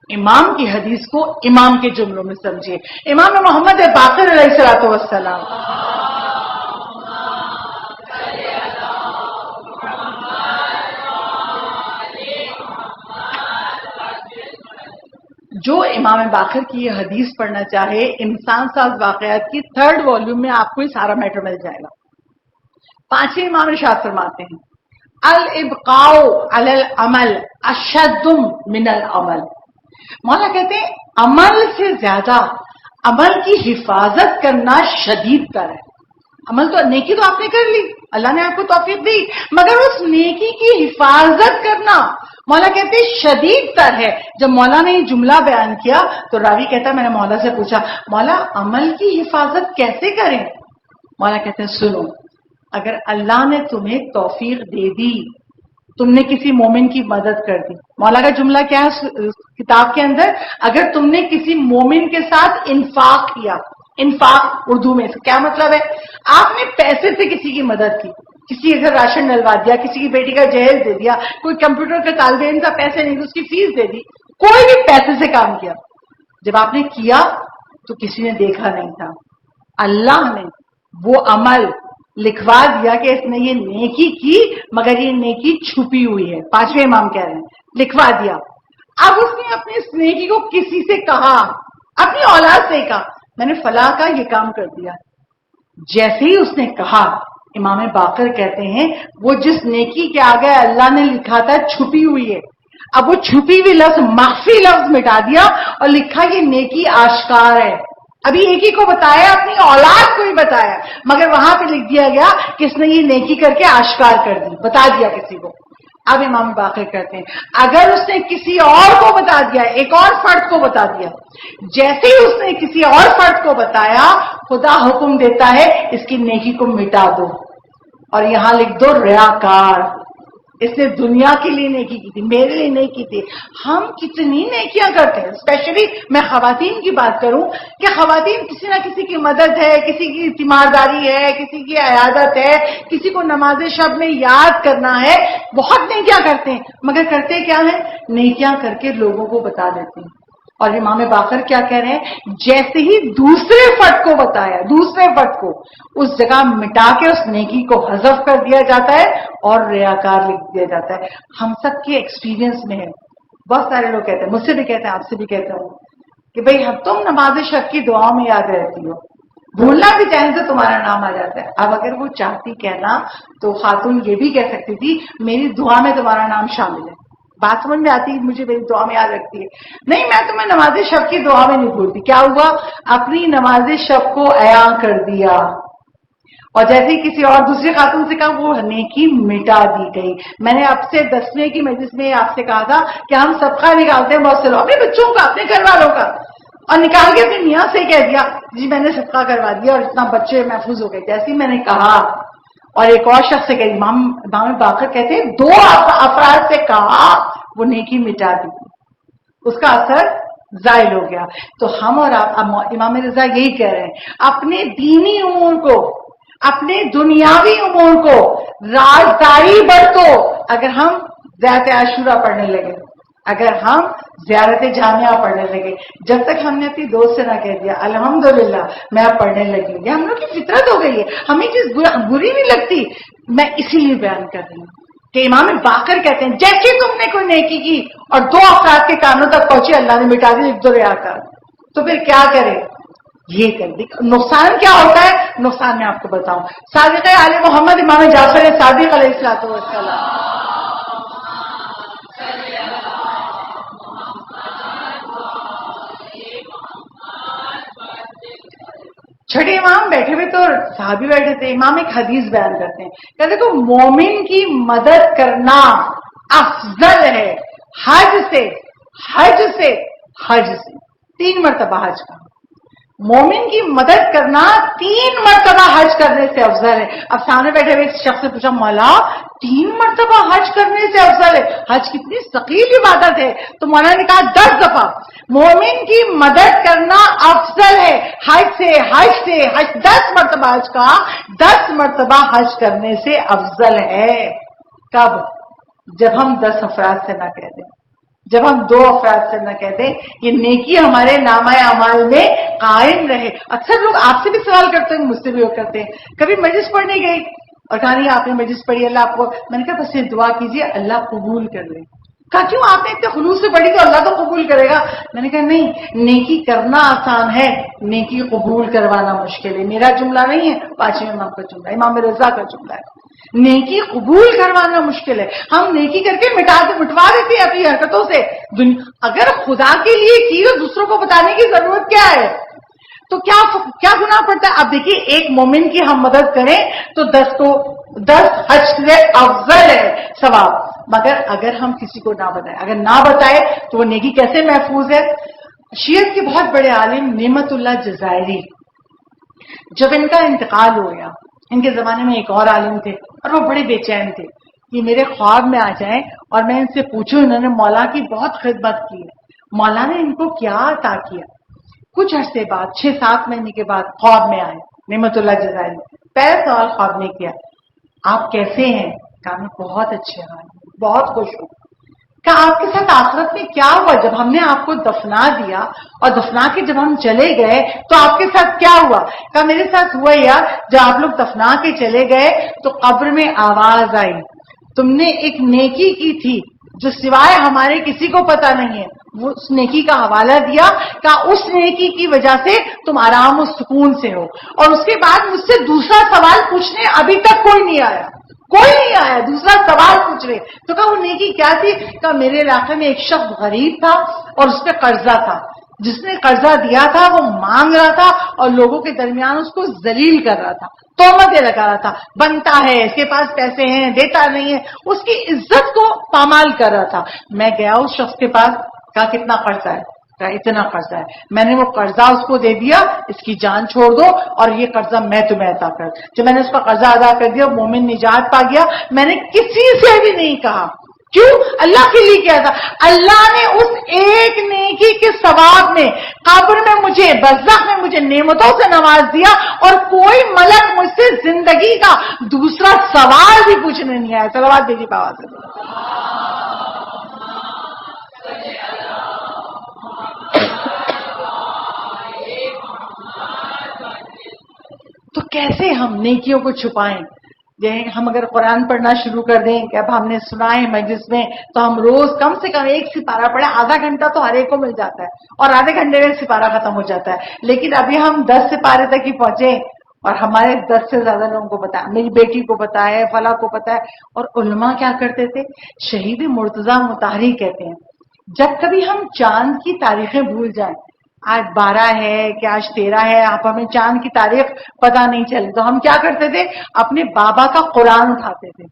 امام کی حدیث کو امام کے جملوں میں سمجھیے. امام محمد باقر علیہ الصلوۃ والسلام جو امام باقر کی یہ حدیث پڑھنا چاہے انسان ساز واقعات کی 3rd والیوم میں آپ کو یہ سارا میٹر مل جائے گا. 5ویں امام ارشاد فرماتے ہیں الابقاء علی العمل اشد من العمل. مولا کہتے ہیں عمل سے زیادہ عمل کی حفاظت کرنا شدید تر ہے. عمل تو نیکی تو آپ نے کر لی, اللہ نے آپ کو توفیق دی, مگر اس نیکی کی حفاظت کرنا مولا کہتے ہیں شدید تر ہے. جب مولا نے یہ جملہ بیان کیا تو راوی کہتا ہے میں نے مولا سے پوچھا مولا عمل کی حفاظت کیسے کریں؟ مولا کہتے ہیں سنو, اگر اللہ نے تمہیں توفیق دے دی, تم نے کسی مومن کی مدد کر دی. مولا کا جملہ کیا ہے کتاب کے اندر؟ اگر تم نے کسی مومن کے ساتھ انفاق کیا. انفاق اردو میں کیا مطلب ہے؟ آپ نے پیسے سے کسی کی مدد کی, کسی کے گھر راشن ڈلوا دیا, کسی کی بیٹی کا جہیز دے دیا, کوئی کمپیوٹر کا طالب علم کا پیسے نہیں, اس کی فیس دے دی, کوئی بھی پیسے سے کام کیا. جب آپ نے کیا تو کسی نے دیکھا نہیں تھا, اللہ نے وہ عمل لکھوا دیا کہ اس نے یہ نیکی کی مگر یہ نیکی چھپی ہوئی ہے. 5ویں امام کہہ رہے ہیں لکھوا دیا. اب اس نے اپنی اس نیکی کو کسی سے کہا, اپنی اولاد سے کہا میں نے فلاں کا یہ کام کر دیا. جیسے ہی اس نے کہا, امام باقر کہتے ہیں وہ جس نیکی کے آگے اللہ نے لکھا تھا چھپی ہوئی ہے, اب وہ چھپی ہوئی لفظ مخفی لفظ مٹا دیا اور لکھا یہ نیکی آشکار ہے. ابھی ایک ہی کو بتایا, اپنی اولاد کو ہی بتایا, مگر وہاں پہ لکھ دیا گیا کہ اس نے یہ نیکی کر کے آشکار کر دی, بتا دیا کسی کو. اب امام باقر کہتے ہیں اگر اس نے کسی اور کو بتا دیا, ایک اور فرد کو بتا دیا, جیسے ہی اس نے کسی اور فرد کو بتایا خدا حکم دیتا ہے اس کی نیکی کو مٹا دو اور یہاں لکھ دو ریاکار. اس نے دنیا کے لیے نیکی کی تھی, میرے لیے نہیں کی تھی. ہم کتنی نیکیاں کرتے ہیں, اسپیشلی میں خواتین کی بات کروں کہ خواتین کسی نہ کسی کی مدد ہے, کسی کی تیمارداری ہے, کسی کی عیادت ہے, کسی کو نماز شب میں یاد کرنا ہے, بہت نیکیاں کرتے ہیں, مگر کرتے کیا ہیں؟ نیکیاں کر کے لوگوں کو بتا دیتے ہیں. اور امام باقر کیا کہہ رہے ہیں جیسے ہی دوسرے فرد کو بتایا, دوسرے فرد کو اس جگہ مٹا کے اس نیکی کو حذف کر دیا جاتا ہے اور ریاکار لکھ دیا جاتا ہے. ہم سب کے ایکسپیرینس میں ہے, بہت سارے لوگ کہتے ہیں, مجھ سے بھی کہتے ہیں, آپ سے بھی کہتا ہوں کہ بھئی تم نماز شب کی دعاؤں میں یاد رہتی ہو, بھولنا بھی چاہیں تو تمہارا نام آ جاتا ہے. اب اگر وہ چاہتی کہنا تو خاتون یہ بھی کہہ سکتی تھی میری دعا میں تمہارا نام شامل ہے. بات سمجھ میں آتی, مجھے میری دعا میں یاد رکھتی ہے. نہیں, میں تمہیں نماز شب کی دعا میں نہیں بھولتی. کیا ہوا؟ اپنی نماز شب کو عیاں کر دیا, اور جیسے کسی اور دوسری خاتون سے کہا وہ نیکی مٹا دی گئی. میں نے اب سے 10ویں کی مجلس میں آپ سے کہا تھا کہ ہم صدقہ نکالتے ہیں بہت سے لوگ, اپنے بچوں کا, اپنے گھر والوں کا, اور نکال کے اپنے میاں سے کہہ دیا جی میں نے صدقہ کروا دیا اور اتنا بچے محفوظ ہو گئے. جیسے میں نے کہا اور ایک اور شخص سے کہا, امام باقر کہتے ہیں 2 افراد سے کہا وہ نیکی مٹا دی, اس کا اثر زائل ہو گیا. تو ہم اور آپ امام رضا یہی کہہ رہے ہیں اپنے دینی امور کو, اپنے دنیاوی امور کو رازداری برتو. اگر ہم زیارت عاشورہ پڑھنے لگے, اگر ہم زیارت جامعہ پڑھنے لگے, جب تک ہم نے اپنی دوست سے نہ کہہ دیا الحمدللہ میں اب پڑھنے لگی, یہ ہم لوگ کی فطرت ہو گئی ہے, ہمیں چیز بری نہیں لگتی. میں اسی لیے بیان کر رہی ہوں کہ امام باقر کہتے ہیں جیسے تم نے کوئی نیکی کی اور 2 افراد کے کانوں تک پہنچی, اللہ نے مٹا دی, 1-2 ریاکار, تو پھر کیا کرے؟ یہ کر دی. نقصان کیا ہوتا ہے؟ نقصان میں آپ کو بتاؤں. صادق آل محمد امام جعفر صادق علیہ الصلوۃ والسلام چھٹے امام بیٹھے ہوئے تو صحابی بیٹھے تھے. امام ایک حدیث بیان کرتے ہیں, کہتے تو مومن کی مدد کرنا افضل ہے حج سے, حج سے, حج سے. 3 مرتبہ حج کا. مومن کی مدد کرنا 3 مرتبہ حج کرنے سے افضل ہے. اب سامنے بیٹھے ہوئے شخص سے پوچھا مولا 3 مرتبہ حج کرنے سے افضل ہے, حج کتنی ثقیل عبادت ہے. تو مولانا نے کہا 10 دفعہ مومن کی مدد کرنا افضل ہے حج سے, حج سے, حج 10 مرتبہ حج کا, 10 مرتبہ حج کرنے سے افضل ہے. کب؟ جب ہم 10 افراد سے نہ کہہ دیں, جب ہم دو افراد سے نہ کہتے یہ نیکی ہمارے نامہ اعمال میں قائم رہے. اکثر لوگ آپ سے بھی سوال کرتے ہیں، مجھ سے بھی کرتے ہیں، کبھی مجلس پڑھنے گئی اور کہا نہیں آپ نے مجلس پڑھی اللہ آپ کو، میں نے کہا بس یہ دعا کیجیے اللہ قبول کر لے. کہا کیوں آپ نے اتنے خلوص سے پڑھی تو اللہ تو قبول کرے گا. میں نے کہا نہیں، نیکی کرنا آسان ہے، نیکی قبول کروانا مشکل ہے. میرا جملہ نہیں ہے، پانچویں امام کا جملہ ہے، امام رضا کا جملہ ہے. نیکی قبول کروانا مشکل ہے. ہم نیکی کر کے مٹوا دیتے ہیں اپنی حرکتوں سے. اگر خدا کے لیے کی تو دوسروں کو بتانے کی ضرورت کیا ہے؟ تو کیا گناہ پڑتا ہے؟ اب دیکھیے ایک مومن کی ہم مدد کریں تو 10 حج سے افضل ہے ثواب. مگر اگر ہم کسی کو نہ بتائیں، اگر نہ بتائے تو وہ نیکی کیسے محفوظ ہے؟ شیعت کے بہت بڑے عالم نعمت اللہ جزائری، جب ان کا انتقال ہو گیا، ان کے زمانے میں ایک اور عالم تھے اور وہ بڑے بے چین تھے کہ میرے خواب میں آ جائیں اور میں ان سے پوچھوں انہوں نے مولا کی بہت خدمت کی ہے، مولا نے ان کو کیا عطا کیا. کچھ عرصے بعد 6-7 مہینے کے بعد خواب میں آئے نعمت اللہ جزائری. پہلا سوال خواب نے کیا، آپ کیسے ہیں؟ کہا میں بہت اچھے حال ہوں، بہت خوش ہوں. کہا آپ کے ساتھ آخرت میں کیا ہوا جب ہم نے آپ کو دفنا دیا اور دفنا کے جب ہم چلے گئے تو آپ کے ساتھ کیا ہوا؟ کہا میرے ساتھ ہوا یار جب آپ لوگ دفنا کے چلے گئے تو قبر میں آواز آئی تم نے ایک نیکی کی تھی جو سوائے ہمارے کسی کو پتا نہیں ہے. وہ اس نیکی کا حوالہ دیا کہ اس نیکی کی وجہ سے تم آرام و سکون سے ہو. اور اس کے بعد مجھ سے دوسرا سوال پوچھنے ابھی تک کوئی نہیں آیا، دوسرا سوال پوچھ رہے. تو کہا وہ نیکی کیا تھی؟ کہا میرے علاقے میں ایک شخص غریب تھا اور اس پہ قرضہ تھا، جس نے قرضہ دیا تھا وہ مانگ رہا تھا اور لوگوں کے درمیان اس کو ذلیل کر رہا تھا، تہمتیں لگا رہا تھا، بنتا ہے اس کے پاس پیسے ہیں دیتا نہیں ہے، اس کی عزت کو پامال کر رہا تھا. میں گیا اس شخص کے پاس، کہا کتنا قرضہ ہے؟ کہا اتنا قرضہ ہے. میں نے وہ قرضہ اس کو دے دیا، اس کی جان چھوڑ دو اور یہ قرضہ میں تمہیں عطا کر. جب میں نے اس کا قرضہ ادا کر دیا مومن نجات پا گیا. میں نے کسی سے بھی نہیں کہا، کیوں؟ اللہ کے لیے کیا تھا. اللہ نے اس ایک نیکی کے ثواب میں قبر میں مجھے، برزخ میں مجھے نعمتوں سے نواز دیا اور کوئی ملک مجھ سے زندگی کا دوسرا سوال بھی پوچھنے نہیں آیا. صلوات بھیجی باوا سے. تو کیسے ہم نیکیوں کو چھپائیں؟ ہم اگر قرآن پڑھنا شروع کر دیں کہ اب ہم نے سنا ہے مجلس میں تو ہم روز کم سے کم 1 سپارہ پڑھیں. آدھا گھنٹہ تو ہر ایک کو مل جاتا ہے اور آدھے گھنٹے میں سپارہ ختم ہو جاتا ہے. لیکن ابھی ہم 10 سپارے تک ہی پہنچے اور ہمارے 10 سے زیادہ لوگوں کو پتا ہے، میری بیٹی کو پتا ہے، فلاں کو پتا ہے. اور علماء کیا کرتے تھے؟ شہید مرتضیٰ مطہری کہتے ہیں جب کبھی ہم چاند کی تاریخیں بھول جائیں، آج 12 ہے کہ آج 13 ہے، آپ ہمیں چاند کی تاریخ پتا نہیں چلے تو ہم کیا کرتے تھے؟ اپنے بابا کا قرآن اٹھاتے تھے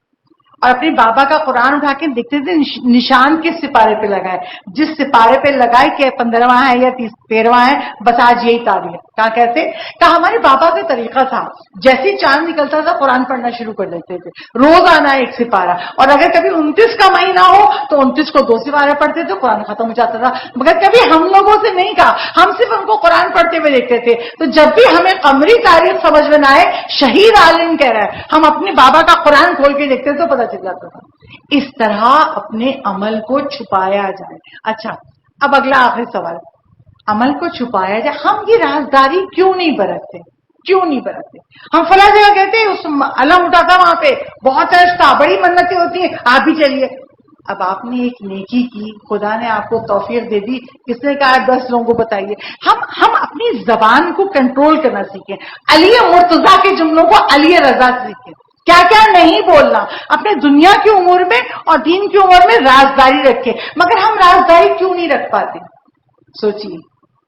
اور اپنے بابا کا قرآن اٹھا کے دیکھتے تھے نشان کس سپارے پہ لگائے. جس سپارے پہ لگائے کہ 15واں ہے یا 13واں ہے بس آج یہی تاریخ. کہا کیسے؟ کہا ہمارے بابا کا طریقہ تھا جیسے چاند نکلتا تھا قرآن پڑھنا شروع کر دیتے تھے، روز آنا 1 سپارہ. اور اگر کبھی 29 کا مہینہ ہو تو 29 کو 2 سپارے پڑھتے تھے، قرآن ختم ہو جاتا تھا. مگر کبھی ہم لوگوں سے نہیں کہا، ہم صرف ان کو قرآن پڑھتے ہوئے دیکھتے تھے. تو جب بھی ہمیں قمری تاریخ سمجھ میں نہ آئے شہید عالم کہہ رہا ہے، ہم اپنے بابا کا قرآن کھول کے دیکھتے تو پتہ چل جاتا تھا. اس طرح اپنے عمل کو چھپایا جائے. اچھا اب اگلا آخری سوال، عمل کو چھپایا جائے، ہم یہ رازداری کیوں نہیں برتتے؟ ہم فلاں جگہ کہتے ہیں اس علم اٹھا تھا وہاں پہ بہت رشتہ بڑی منتیں ہوتی ہیں، آپ بھی چلیے. اب آپ نے ایک نیکی کی، خدا نے آپ کو توفیق دے دی، کس نے کہا 10 لوگوں کو بتائیے. ہم اپنی زبان کو کنٹرول کرنا سیکھیں. علی مرتضیٰ کے جملوں کو علی رضا سیکھیں. کیا کیا نہیں بولنا، اپنے دنیا کی امور میں اور دین کی امور میں رازداری رکھے. مگر ہم رازداری کیوں نہیں رکھ پاتے؟ سوچیے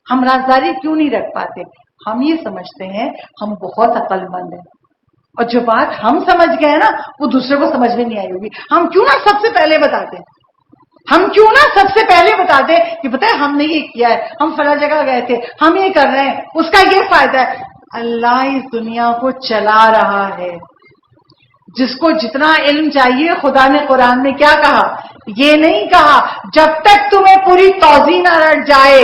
ہم رازداری کیوں نہیں رکھ پاتے؟ ہم یہ سمجھتے ہیں ہم بہت عقل مند ہیں اور جو بات ہم سمجھ گئے نا وہ دوسرے کو سمجھ میں نہیں آئی ہوگی. ہم کیوں نہ سب سے پہلے بتاتے کہ پتہ ہے ہم نے یہ کیا ہے، ہم فلاں جگہ گئے تھے، ہم یہ کر رہے ہیں، اس کا یہ فائدہ ہے. اللہ اس دنیا کو چلا رہا ہے. جس کو جتنا علم چاہیے خدا نے قرآن میں کیا کہا؟ یہ نہیں کہا جب تک تمہیں پوری توضیح نہ رٹ جائے،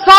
100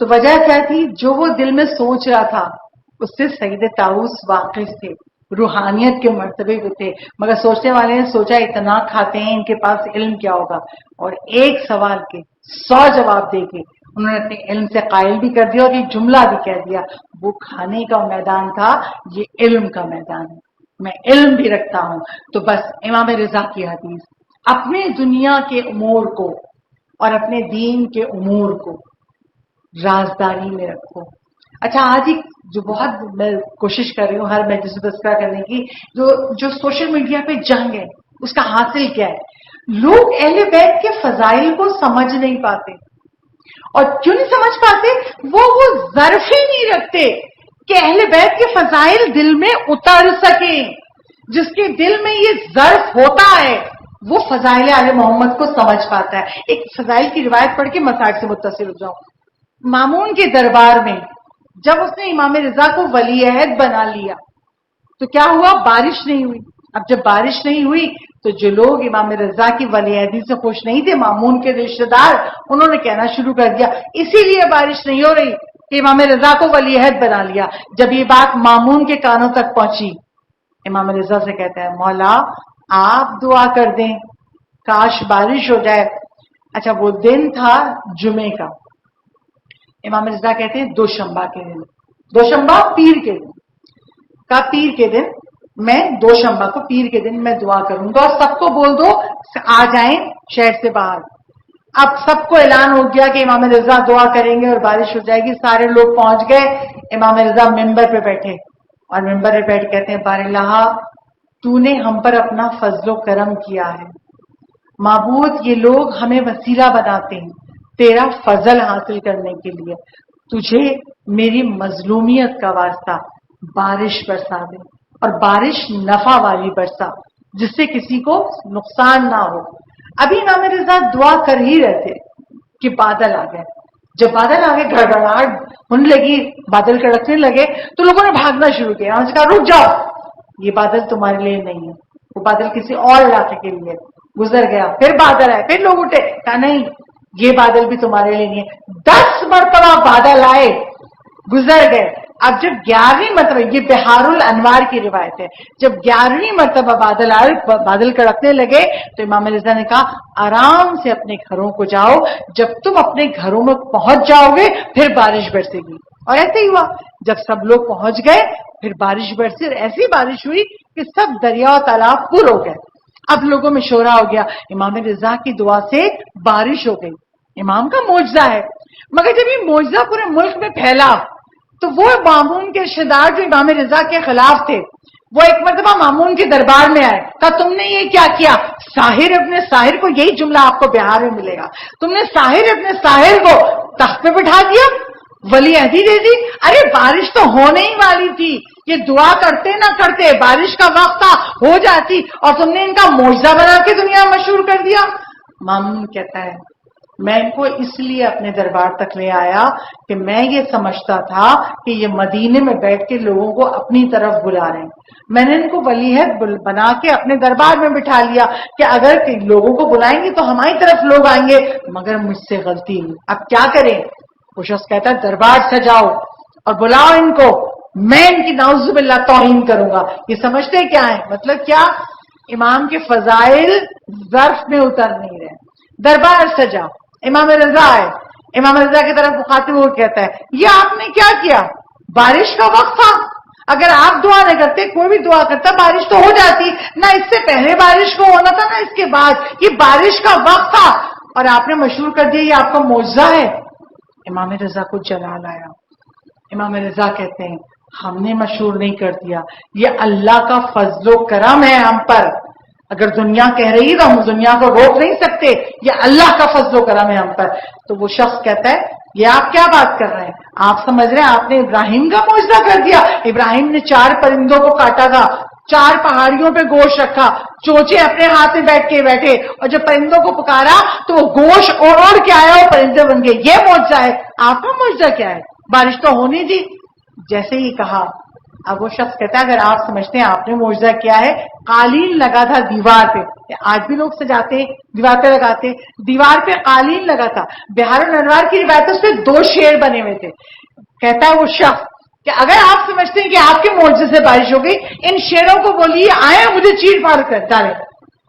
تو وجہ کیا تھی؟ جو وہ دل میں سوچ رہا تھا اس سے سید طاؤس واقف تھے، روحانیت کے مرتبے پہ تھے، مگر سوچنے والے نے سوچا اتنا کھاتے ہیں ان کے پاس علم کیا ہوگا، اور ایک سوال کے 100 جواب دے کے انہوں نے اپنے علم سے قائل بھی کر دیا اور یہ جملہ بھی کہہ دیا، وہ کھانے کا میدان تھا، یہ علم کا میدان ہے، میں علم بھی رکھتا ہوں۔ تو بس امام رضا کی حدیث، اپنے دنیا کے امور کو اور اپنے دین کے امور کو رازداری میں رکھو۔ اچھا، آج ایک جو بہت میں کوشش کر رہی ہوں ہر مجلس میں تذکرہ کرنے کی، جو سوشل میڈیا پہ جنگ ہے، اس کا حاصل کیا ہے؟ لوگ اہل بیت کے فضائل کو سمجھ نہیں پاتے، اور کیوں نہیں سمجھ پاتے؟ وہ ظرف ہی نہیں رکھتے کہ اہل بیت کے فضائل دل میں اتر سکیں۔ جس کے دل میں یہ ظرف ہوتا ہے وہ فضائل آل محمد کو سمجھ پاتا ہے۔ ایک فضائل کی روایت پڑھ کے مسائل سے متصل ہو جاؤں۔ مامون کے دربار میں جب اس نے امام رضا کو ولی عہد بنا لیا تو کیا ہوا؟ بارش نہیں ہوئی۔ اب جب بارش نہیں ہوئی تو جو لوگ امام رضا کی ولی عہدی سے خوش نہیں تھے، مامون کے رشتہ دار، انہوں نے کہنا شروع کر دیا اسی لیے بارش نہیں ہو رہی کہ امام رضا کو ولی عہد بنا لیا۔ جب یہ بات مامون کے کانوں تک پہنچی، امام رضا سے کہتا ہے مولا آپ دعا کر دیں کاش بارش ہو جائے۔ اچھا، وہ دن تھا جمعے کا، امام رضا کہتے ہیں دوشنبہ کے دن، دوشنبہ پیر کے دن کا، پیر کے دن میں دوشنبہ کو پیر کے دن میں دعا کروں گا، اور سب کو بول دو آ جائیں شہر سے باہر۔ اب سب کو اعلان ہو گیا کہ امام رضا دعا کریں گے اور بارش ہو جائے گی، سارے لوگ پہنچ گئے۔ امام رضا ممبر پہ بیٹھے اور ممبر پہ بیٹھ کہتے ہیں بار اللہ تو نے ہم پر اپنا فضل و کرم کیا ہے، معبود یہ لوگ ہمیں وسیلہ بناتے ہیں تیرا فضل حاصل کرنے کے لیے، تجھے میری مظلومیت کا واسطہ بارش برسا دے، اور بارش نفع والی برسا جس سے کسی کو نقصان نہ ہو۔ ابھی امام رضا دعا کر ہی رہے تھے کہ بادل آ گئے۔ جب بادل آ گئے، گڑگڑاہٹ ہونے لگی، بادل کڑکنے لگے تو لوگوں نے بھاگنا شروع کیا۔ انہوں نے کہا رک جاؤ، یہ بادل تمہارے لیے نہیں ہے، وہ بادل کسی اور علاقے کے لیے گزر گیا۔ پھر بادل آئے، پھر لوگ اٹھے، کہا نہیں یہ بادل بھی تمہارے لیے نہیں ہے۔ 10 مرتبہ بادل آئے، گزر گئے۔ اب جب 11ویں مرتبہ، یہ بحار الانوار کی روایت ہے، جب 11ویں مرتبہ بادل آئے، بادل کڑکنے لگے تو امام رضا نے کہا آرام سے اپنے گھروں کو جاؤ، جب تم اپنے گھروں میں پہنچ جاؤ گے پھر بارش برسے گی۔ اور ایسے ہی ہوا، جب سب لوگ پہنچ گئے پھر بارش برسی، اور ایسی بارش ہوئی کہ سب دریا و تالاب پر ہو گئے۔ اب لوگوں میں شورا ہو گیا، امام رضا کی دعا سے بارش ہو گئی، امام کا معجزہ ہے۔ مگر جب یہ معجزہ پورے ملک میں پھیلا تو وہ مامون کے رشتہ دار جو امام رضا کے خلاف تھے، وہ ایک مرتبہ مامون کے دربار میں آئے، کہا تم نے یہ کیا کیا؟ ساحر ابن ساحر کو، یہی جملہ آپ کو بہار میں ملے گا، تم نے ساحر ابن ساحر کو تخت پہ بٹھا دیا، ولی عہدی دے دی۔ ارے بارش تو ہونے ہی والی تھی، یہ دعا کرتے نہ کرتے بارش کا وقت تھا، ہو جاتی، اور تم نے ان کا معجزہ بنا کے دنیا میں مشہور کر دیا۔ مامون کہتا ہے میں ان کو اس لیے اپنے دربار تک لے آیا کہ میں یہ سمجھتا تھا کہ یہ مدینے میں بیٹھ کے لوگوں کو اپنی طرف بلا رہے ہیں، میں نے ان کو ولی عہد بنا کے اپنے دربار میں بٹھا لیا کہ اگر لوگوں کو بلائیں گے تو ہماری طرف لوگ آئیں گے، مگر مجھ سے غلطی ہوئی، اب کیا کریں؟ وہ شخص کہتا ہے دربار سجاؤ اور بلاؤ ان کو، میں ان کی نعوذ باللہ توہین کروں گا۔ یہ سمجھتے کیا ہے؟ مطلب کیا؟ امام کے فضائل ظرف میں اتر نہیں رہے۔ دربار سجا، امام رضا آئے، امام رضا کی طرف مخاطب ہو کہتا ہے یہ آپ نے کیا کیا؟ بارش کا وقت تھا، اگر آپ دعا نہ کرتے، کوئی بھی دعا کرتا، بارش تو ہو جاتی، نہ اس سے پہلے بارش کو ہونا تھا نہ اس کے بعد، یہ بارش کا وقت تھا اور آپ نے مشہور کر دیا یہ آپ کا معجزہ ہے۔ امام رضا کو جلال آیا، امام رضا کہتے ہیں ہم نے مشہور نہیں کر دیا، یہ اللہ کا فضل و کرم ہے ہم پر، اگر دنیا کہہ رہی ہے تو ہم دنیا کو روک نہیں سکتے، یہ اللہ کا فضل و کرم ہے ہم پر۔ تو وہ شخص کہتا ہے یہ آپ کیا بات کر رہے ہیں؟ آپ سمجھ رہے ہیں آپ نے ابراہیم کا معجزہ کر دیا؟ ابراہیم نے 4 پرندوں کو کاٹا تھا، 4 پہاڑیوں پہ گوشت رکھا، چوچے اپنے ہاتھ میں بیٹھ کے بیٹھے، اور جب پرندوں کو پکارا تو وہ گوشت اوڑ کے آیا اور پرندے بن گئے، یہ معجزہ ہے؟ آپ کا معجزہ کیا ہے؟ بارش تو ہونی تھی۔ جیسے ہی کہا اب وہ شخص کہتا ہے اگر آپ سمجھتے ہیں آپ نے معجزہ کیا ہے، قالین لگا تھا دیوار پہ، آج بھی لوگ سجاتے ہیں دیوار پہ لگاتے، دیوار پہ قالین لگا تھا، بہار الانوار کی روایت اس پہ 2 شیر بنے ہوئے تھے. کہتا ہے وہ شخص کہ اگر آپ سمجھتے ہیں کہ آپ کے معجزے سے بارش ہو گئی، ان شیروں کو بولیے آئے مجھے چیڑ پھاڑ کر ڈالے.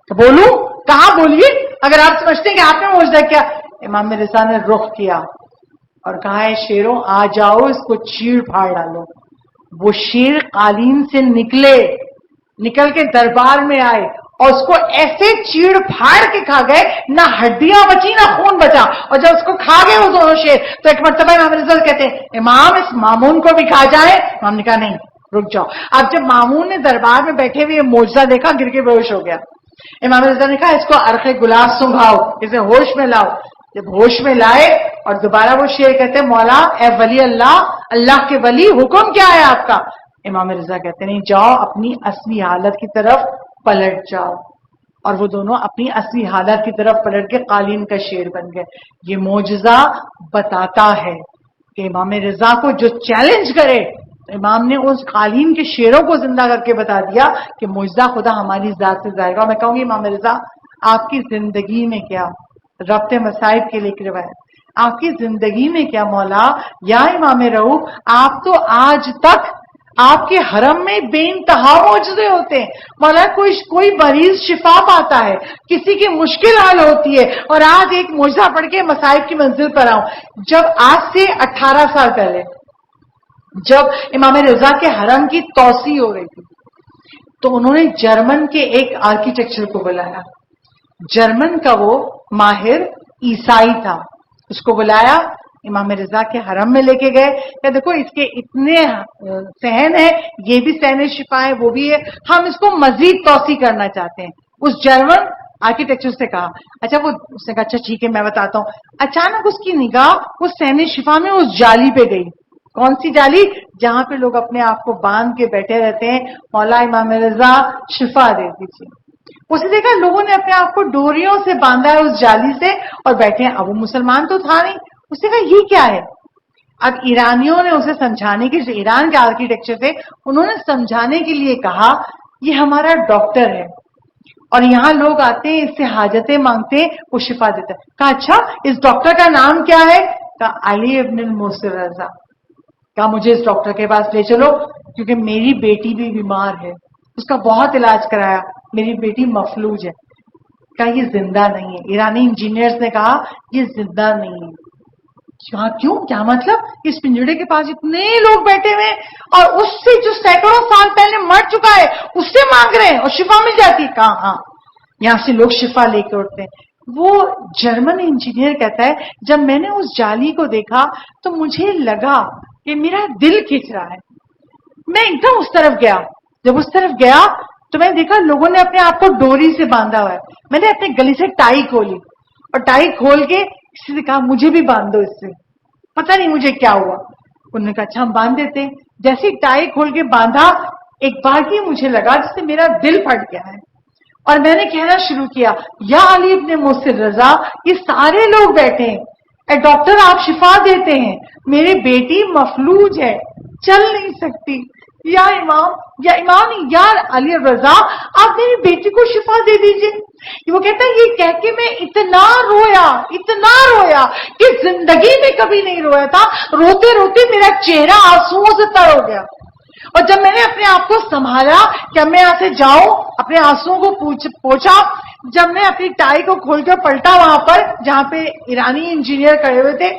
تو بولوں کہاں بولیے اگر آپ سمجھتے ہیں کہ آپ نے معجزہ کیا. امام رضا نے رخ کیا اور کہا ہے شیروں آ جاؤ اس کو چیڑ پھاڑ ڈالو. وہ شیر قالین سے نکل کے دربار میں آئے اور اس کو ایسے چیڑ پھاڑ کے کھا گئے، نہ ہڈیاں بچی نہ خون بچا. اور جب اس کو کھا گئے وہ دونوں شیر تو ایک مرتبہ امام رضا کہتے ہیں امام اس مامون کو بھی کھا جائے. امام نے کہا نہیں رک جاؤ. اب جب مامون نے دربار میں بیٹھے ہوئے معجزہ دیکھا گر کے بے ہوش ہو گیا. امام رضا نے کہا اس کو عرق گلاب سنگھاؤ، اسے ہوش میں لاؤ. جب ہوش میں لائے اور دوبارہ وہ شیر کہتے مولا اے ولی اللہ کے ولی حکم کیا ہے آپ کا. امام رضا کہتے نہیں جاؤ اپنی اصلی حالت کی طرف پلٹ جاؤ. اور وہ دونوں اپنی اصلی حالت کی طرف پلٹ کے قالین کا شیر بن گئے. یہ معجزہ بتاتا ہے کہ امام رضا کو جو چیلنج کرے، امام نے اس قالین کے شیروں کو زندہ کر کے بتا دیا کہ معجزہ خدا ہماری ذات سے ظاہر ہوا. میں کہوں گی امام رضا آپ کی زندگی میں کیا، ربط مصائب کے لیے ایک روایت، آپ کی زندگی میں کیا مولا یا امام رؤوف، آپ تو آج تک آپ کے حرم میں بے انتہا معجزے ہوتے ہیں. مولا کوئی مریض شفا پاتا ہے، کسی کی مشکل حل ہوتی ہے، اور آج ایک معجزہ پڑھ کے مصائب کی منزل پر آؤں. جب آج سے 18 سال پہلے جب امام رضا کے حرم کی توسیع ہو رہی تھی تو انہوں نے جرمن کے ایک آرکیٹیکچر کو بلایا. جرمن کا وہ ماہر عیسائی تھا، اس کو بلایا امام رضا کے حرم میں لے کے گئے کہ دیکھو اس کے اتنے صحن ہے، یہ بھی صحن شفا ہے وہ بھی ہے، ہم اس کو مزید توسیع کرنا چاہتے ہیں. اس جرمن آرکیٹیکچر سے کہا اچھا، اس نے کہا اچھا ٹھیک ہے میں بتاتا ہوں. اچانک اس کی نگاہ اس صحن شفا میں اس جالی پہ گئی. کون سی جالی؟ جہاں پہ لوگ اپنے آپ کو باندھ کے بیٹھے رہتے ہیں مولا امام رضا شفا دے دیجیے. اس نے دیکھا لوگوں نے اپنے آپ کو ڈوریوں سے باندھا ہے اس جالی سے اور بیٹھے ہیں. اب وہ مسلمان تو تھا نہیں. اس نے کہا یہ کیا ہے؟ اب ایرانیوں نے اسے سمجھانے کے، جو ایران کے آرکیٹیکچر تھے انہوں نے سمجھانے کے لیے کہا یہ ہمارا ڈاکٹر ہے اور یہاں لوگ آتے ہیں اس سے حاجتیں مانگتے ہیں، وہ شفا دیتا ہے. کہا اچھا اس ڈاکٹر کا نام کیا ہے؟ کہا علی ابن الموسر رضا. کہا مجھے اس ڈاکٹر کے پاس لے چلو کیونکہ میری بیٹی بھی بیمار ہے، اس کا بہت علاج کرایا، میری بیٹی مفلوج ہے. کہا یہ زندہ نہیں ہے. ایرانی انجینئرز نے کہا یہ زندہ نہیں ہے. کیوں؟ کیا مطلب؟ اس پنجڑے کے پاس اتنے لوگ بیٹھے ہوئے اور اس سے جو سینکڑوں سال پہلے مر چکا ہے اس سے مانگ رہے ہیں اور شفا مل جاتی. کہا ہاں یہاں سے لوگ شفا لے کے اٹھتے ہیں. وہ جرمن انجینئر کہتا ہے جب میں نے اس جالی کو دیکھا تو مجھے لگا کہ میرا دل کھنچ رہا ہے. میں ایک دم اس طرف گیا. جب اس طرف گیا تو میں نے دیکھا لوگوں نے اپنے آپ کو ڈوری سے باندھا ہوا ہے. میں نے اپنے گلے سے ٹائی کھولی اور ٹائی کھول کے کسی سے کہا مجھے بھی باندھ دو اس سے. پتہ نہیں مجھے کیا ہوا. انہوں نے کہا اچھا ہم باندھ دیتے ہیں. جیسے ٹائی کھول کے باندھا ایک بار کی مجھے لگا جس سے میرا دل پھٹ گیا ہے اور میں نے کہنا شروع کیا یا علی ابن موسر رضا یہ سارے لوگ بیٹھے ہیں، اے ڈاکٹر آپ شفا دیتے ہیں، میری بیٹی مفلوج ہے چل نہیں سکتی. یا امام یا علی رضا آپ میری بیٹی کو شفا دے دیجئے. وہ کہتا ہے یہ کہہ کے میں اتنا رویا کہ زندگی میں کبھی نہیں رویا تھا. روتے روتے میرا چہرہ آنسوؤں سے تر ہو گیا اور جب میں نے اپنے آپ کو سنبھالا کہ اب میں یہاں سے جاؤں، اپنے آنسوؤں کو پوچھا، جب میں اپنی ٹائی کو کھول کر پلٹا وہاں پر جہاں پہ ایرانی انجینئر کھڑے ہوئے تھے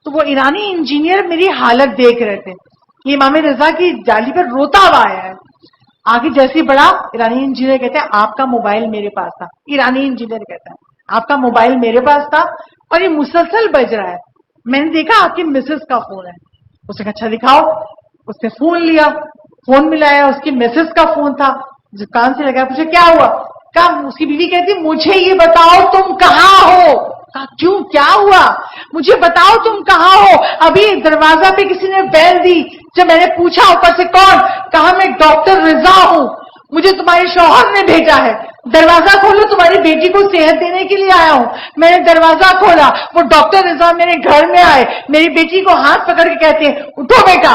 تو وہ ایرانی انجینئر میری حالت دیکھ رہے تھے. یہ امام رضا کی جالی پر روتا ہوا آیا ہے. آگے جیسے بڑا ایرانی انجینئر کہتے ہیں آپ کا موبائل میرے پاس تھا. ایرانی انجینئر کہتا ہے آپ کا موبائل میرے پاس تھا اور یہ مسلسل بج رہا ہے. میں نے دیکھا آپ کی مسز کا فون ہے. اس نے کہا اچھا دکھاؤ. اس نے فون لیا، فون ملایا، اس کی مسز کا فون تھا. جو کان سے لگا پوچھا کیا ہوا؟ کہا اس کی بیوی کہتی مجھے یہ بتاؤ تم کہاں ہو. کہا کیوں کیا ہوا؟ مجھے بتاؤ تم کہاں ہو. ابھی دروازہ پہ کسی نے بیل دی. جب میں نے پوچھا اوپر سے کون، کہا میں ڈاکٹر رضا ہوں، مجھے تمہارے شوہر نے بھیجا ہے. دروازہ کھولو تمہاری بیٹی کو صحت دینے کے لیے آیا ہوں. میں نے دروازہ کھولا، وہ ڈاکٹر رضا میرے گھر میں آئے، میری بیٹی کو ہاتھ پکڑ کے کہتے ہیں اٹھو بیٹا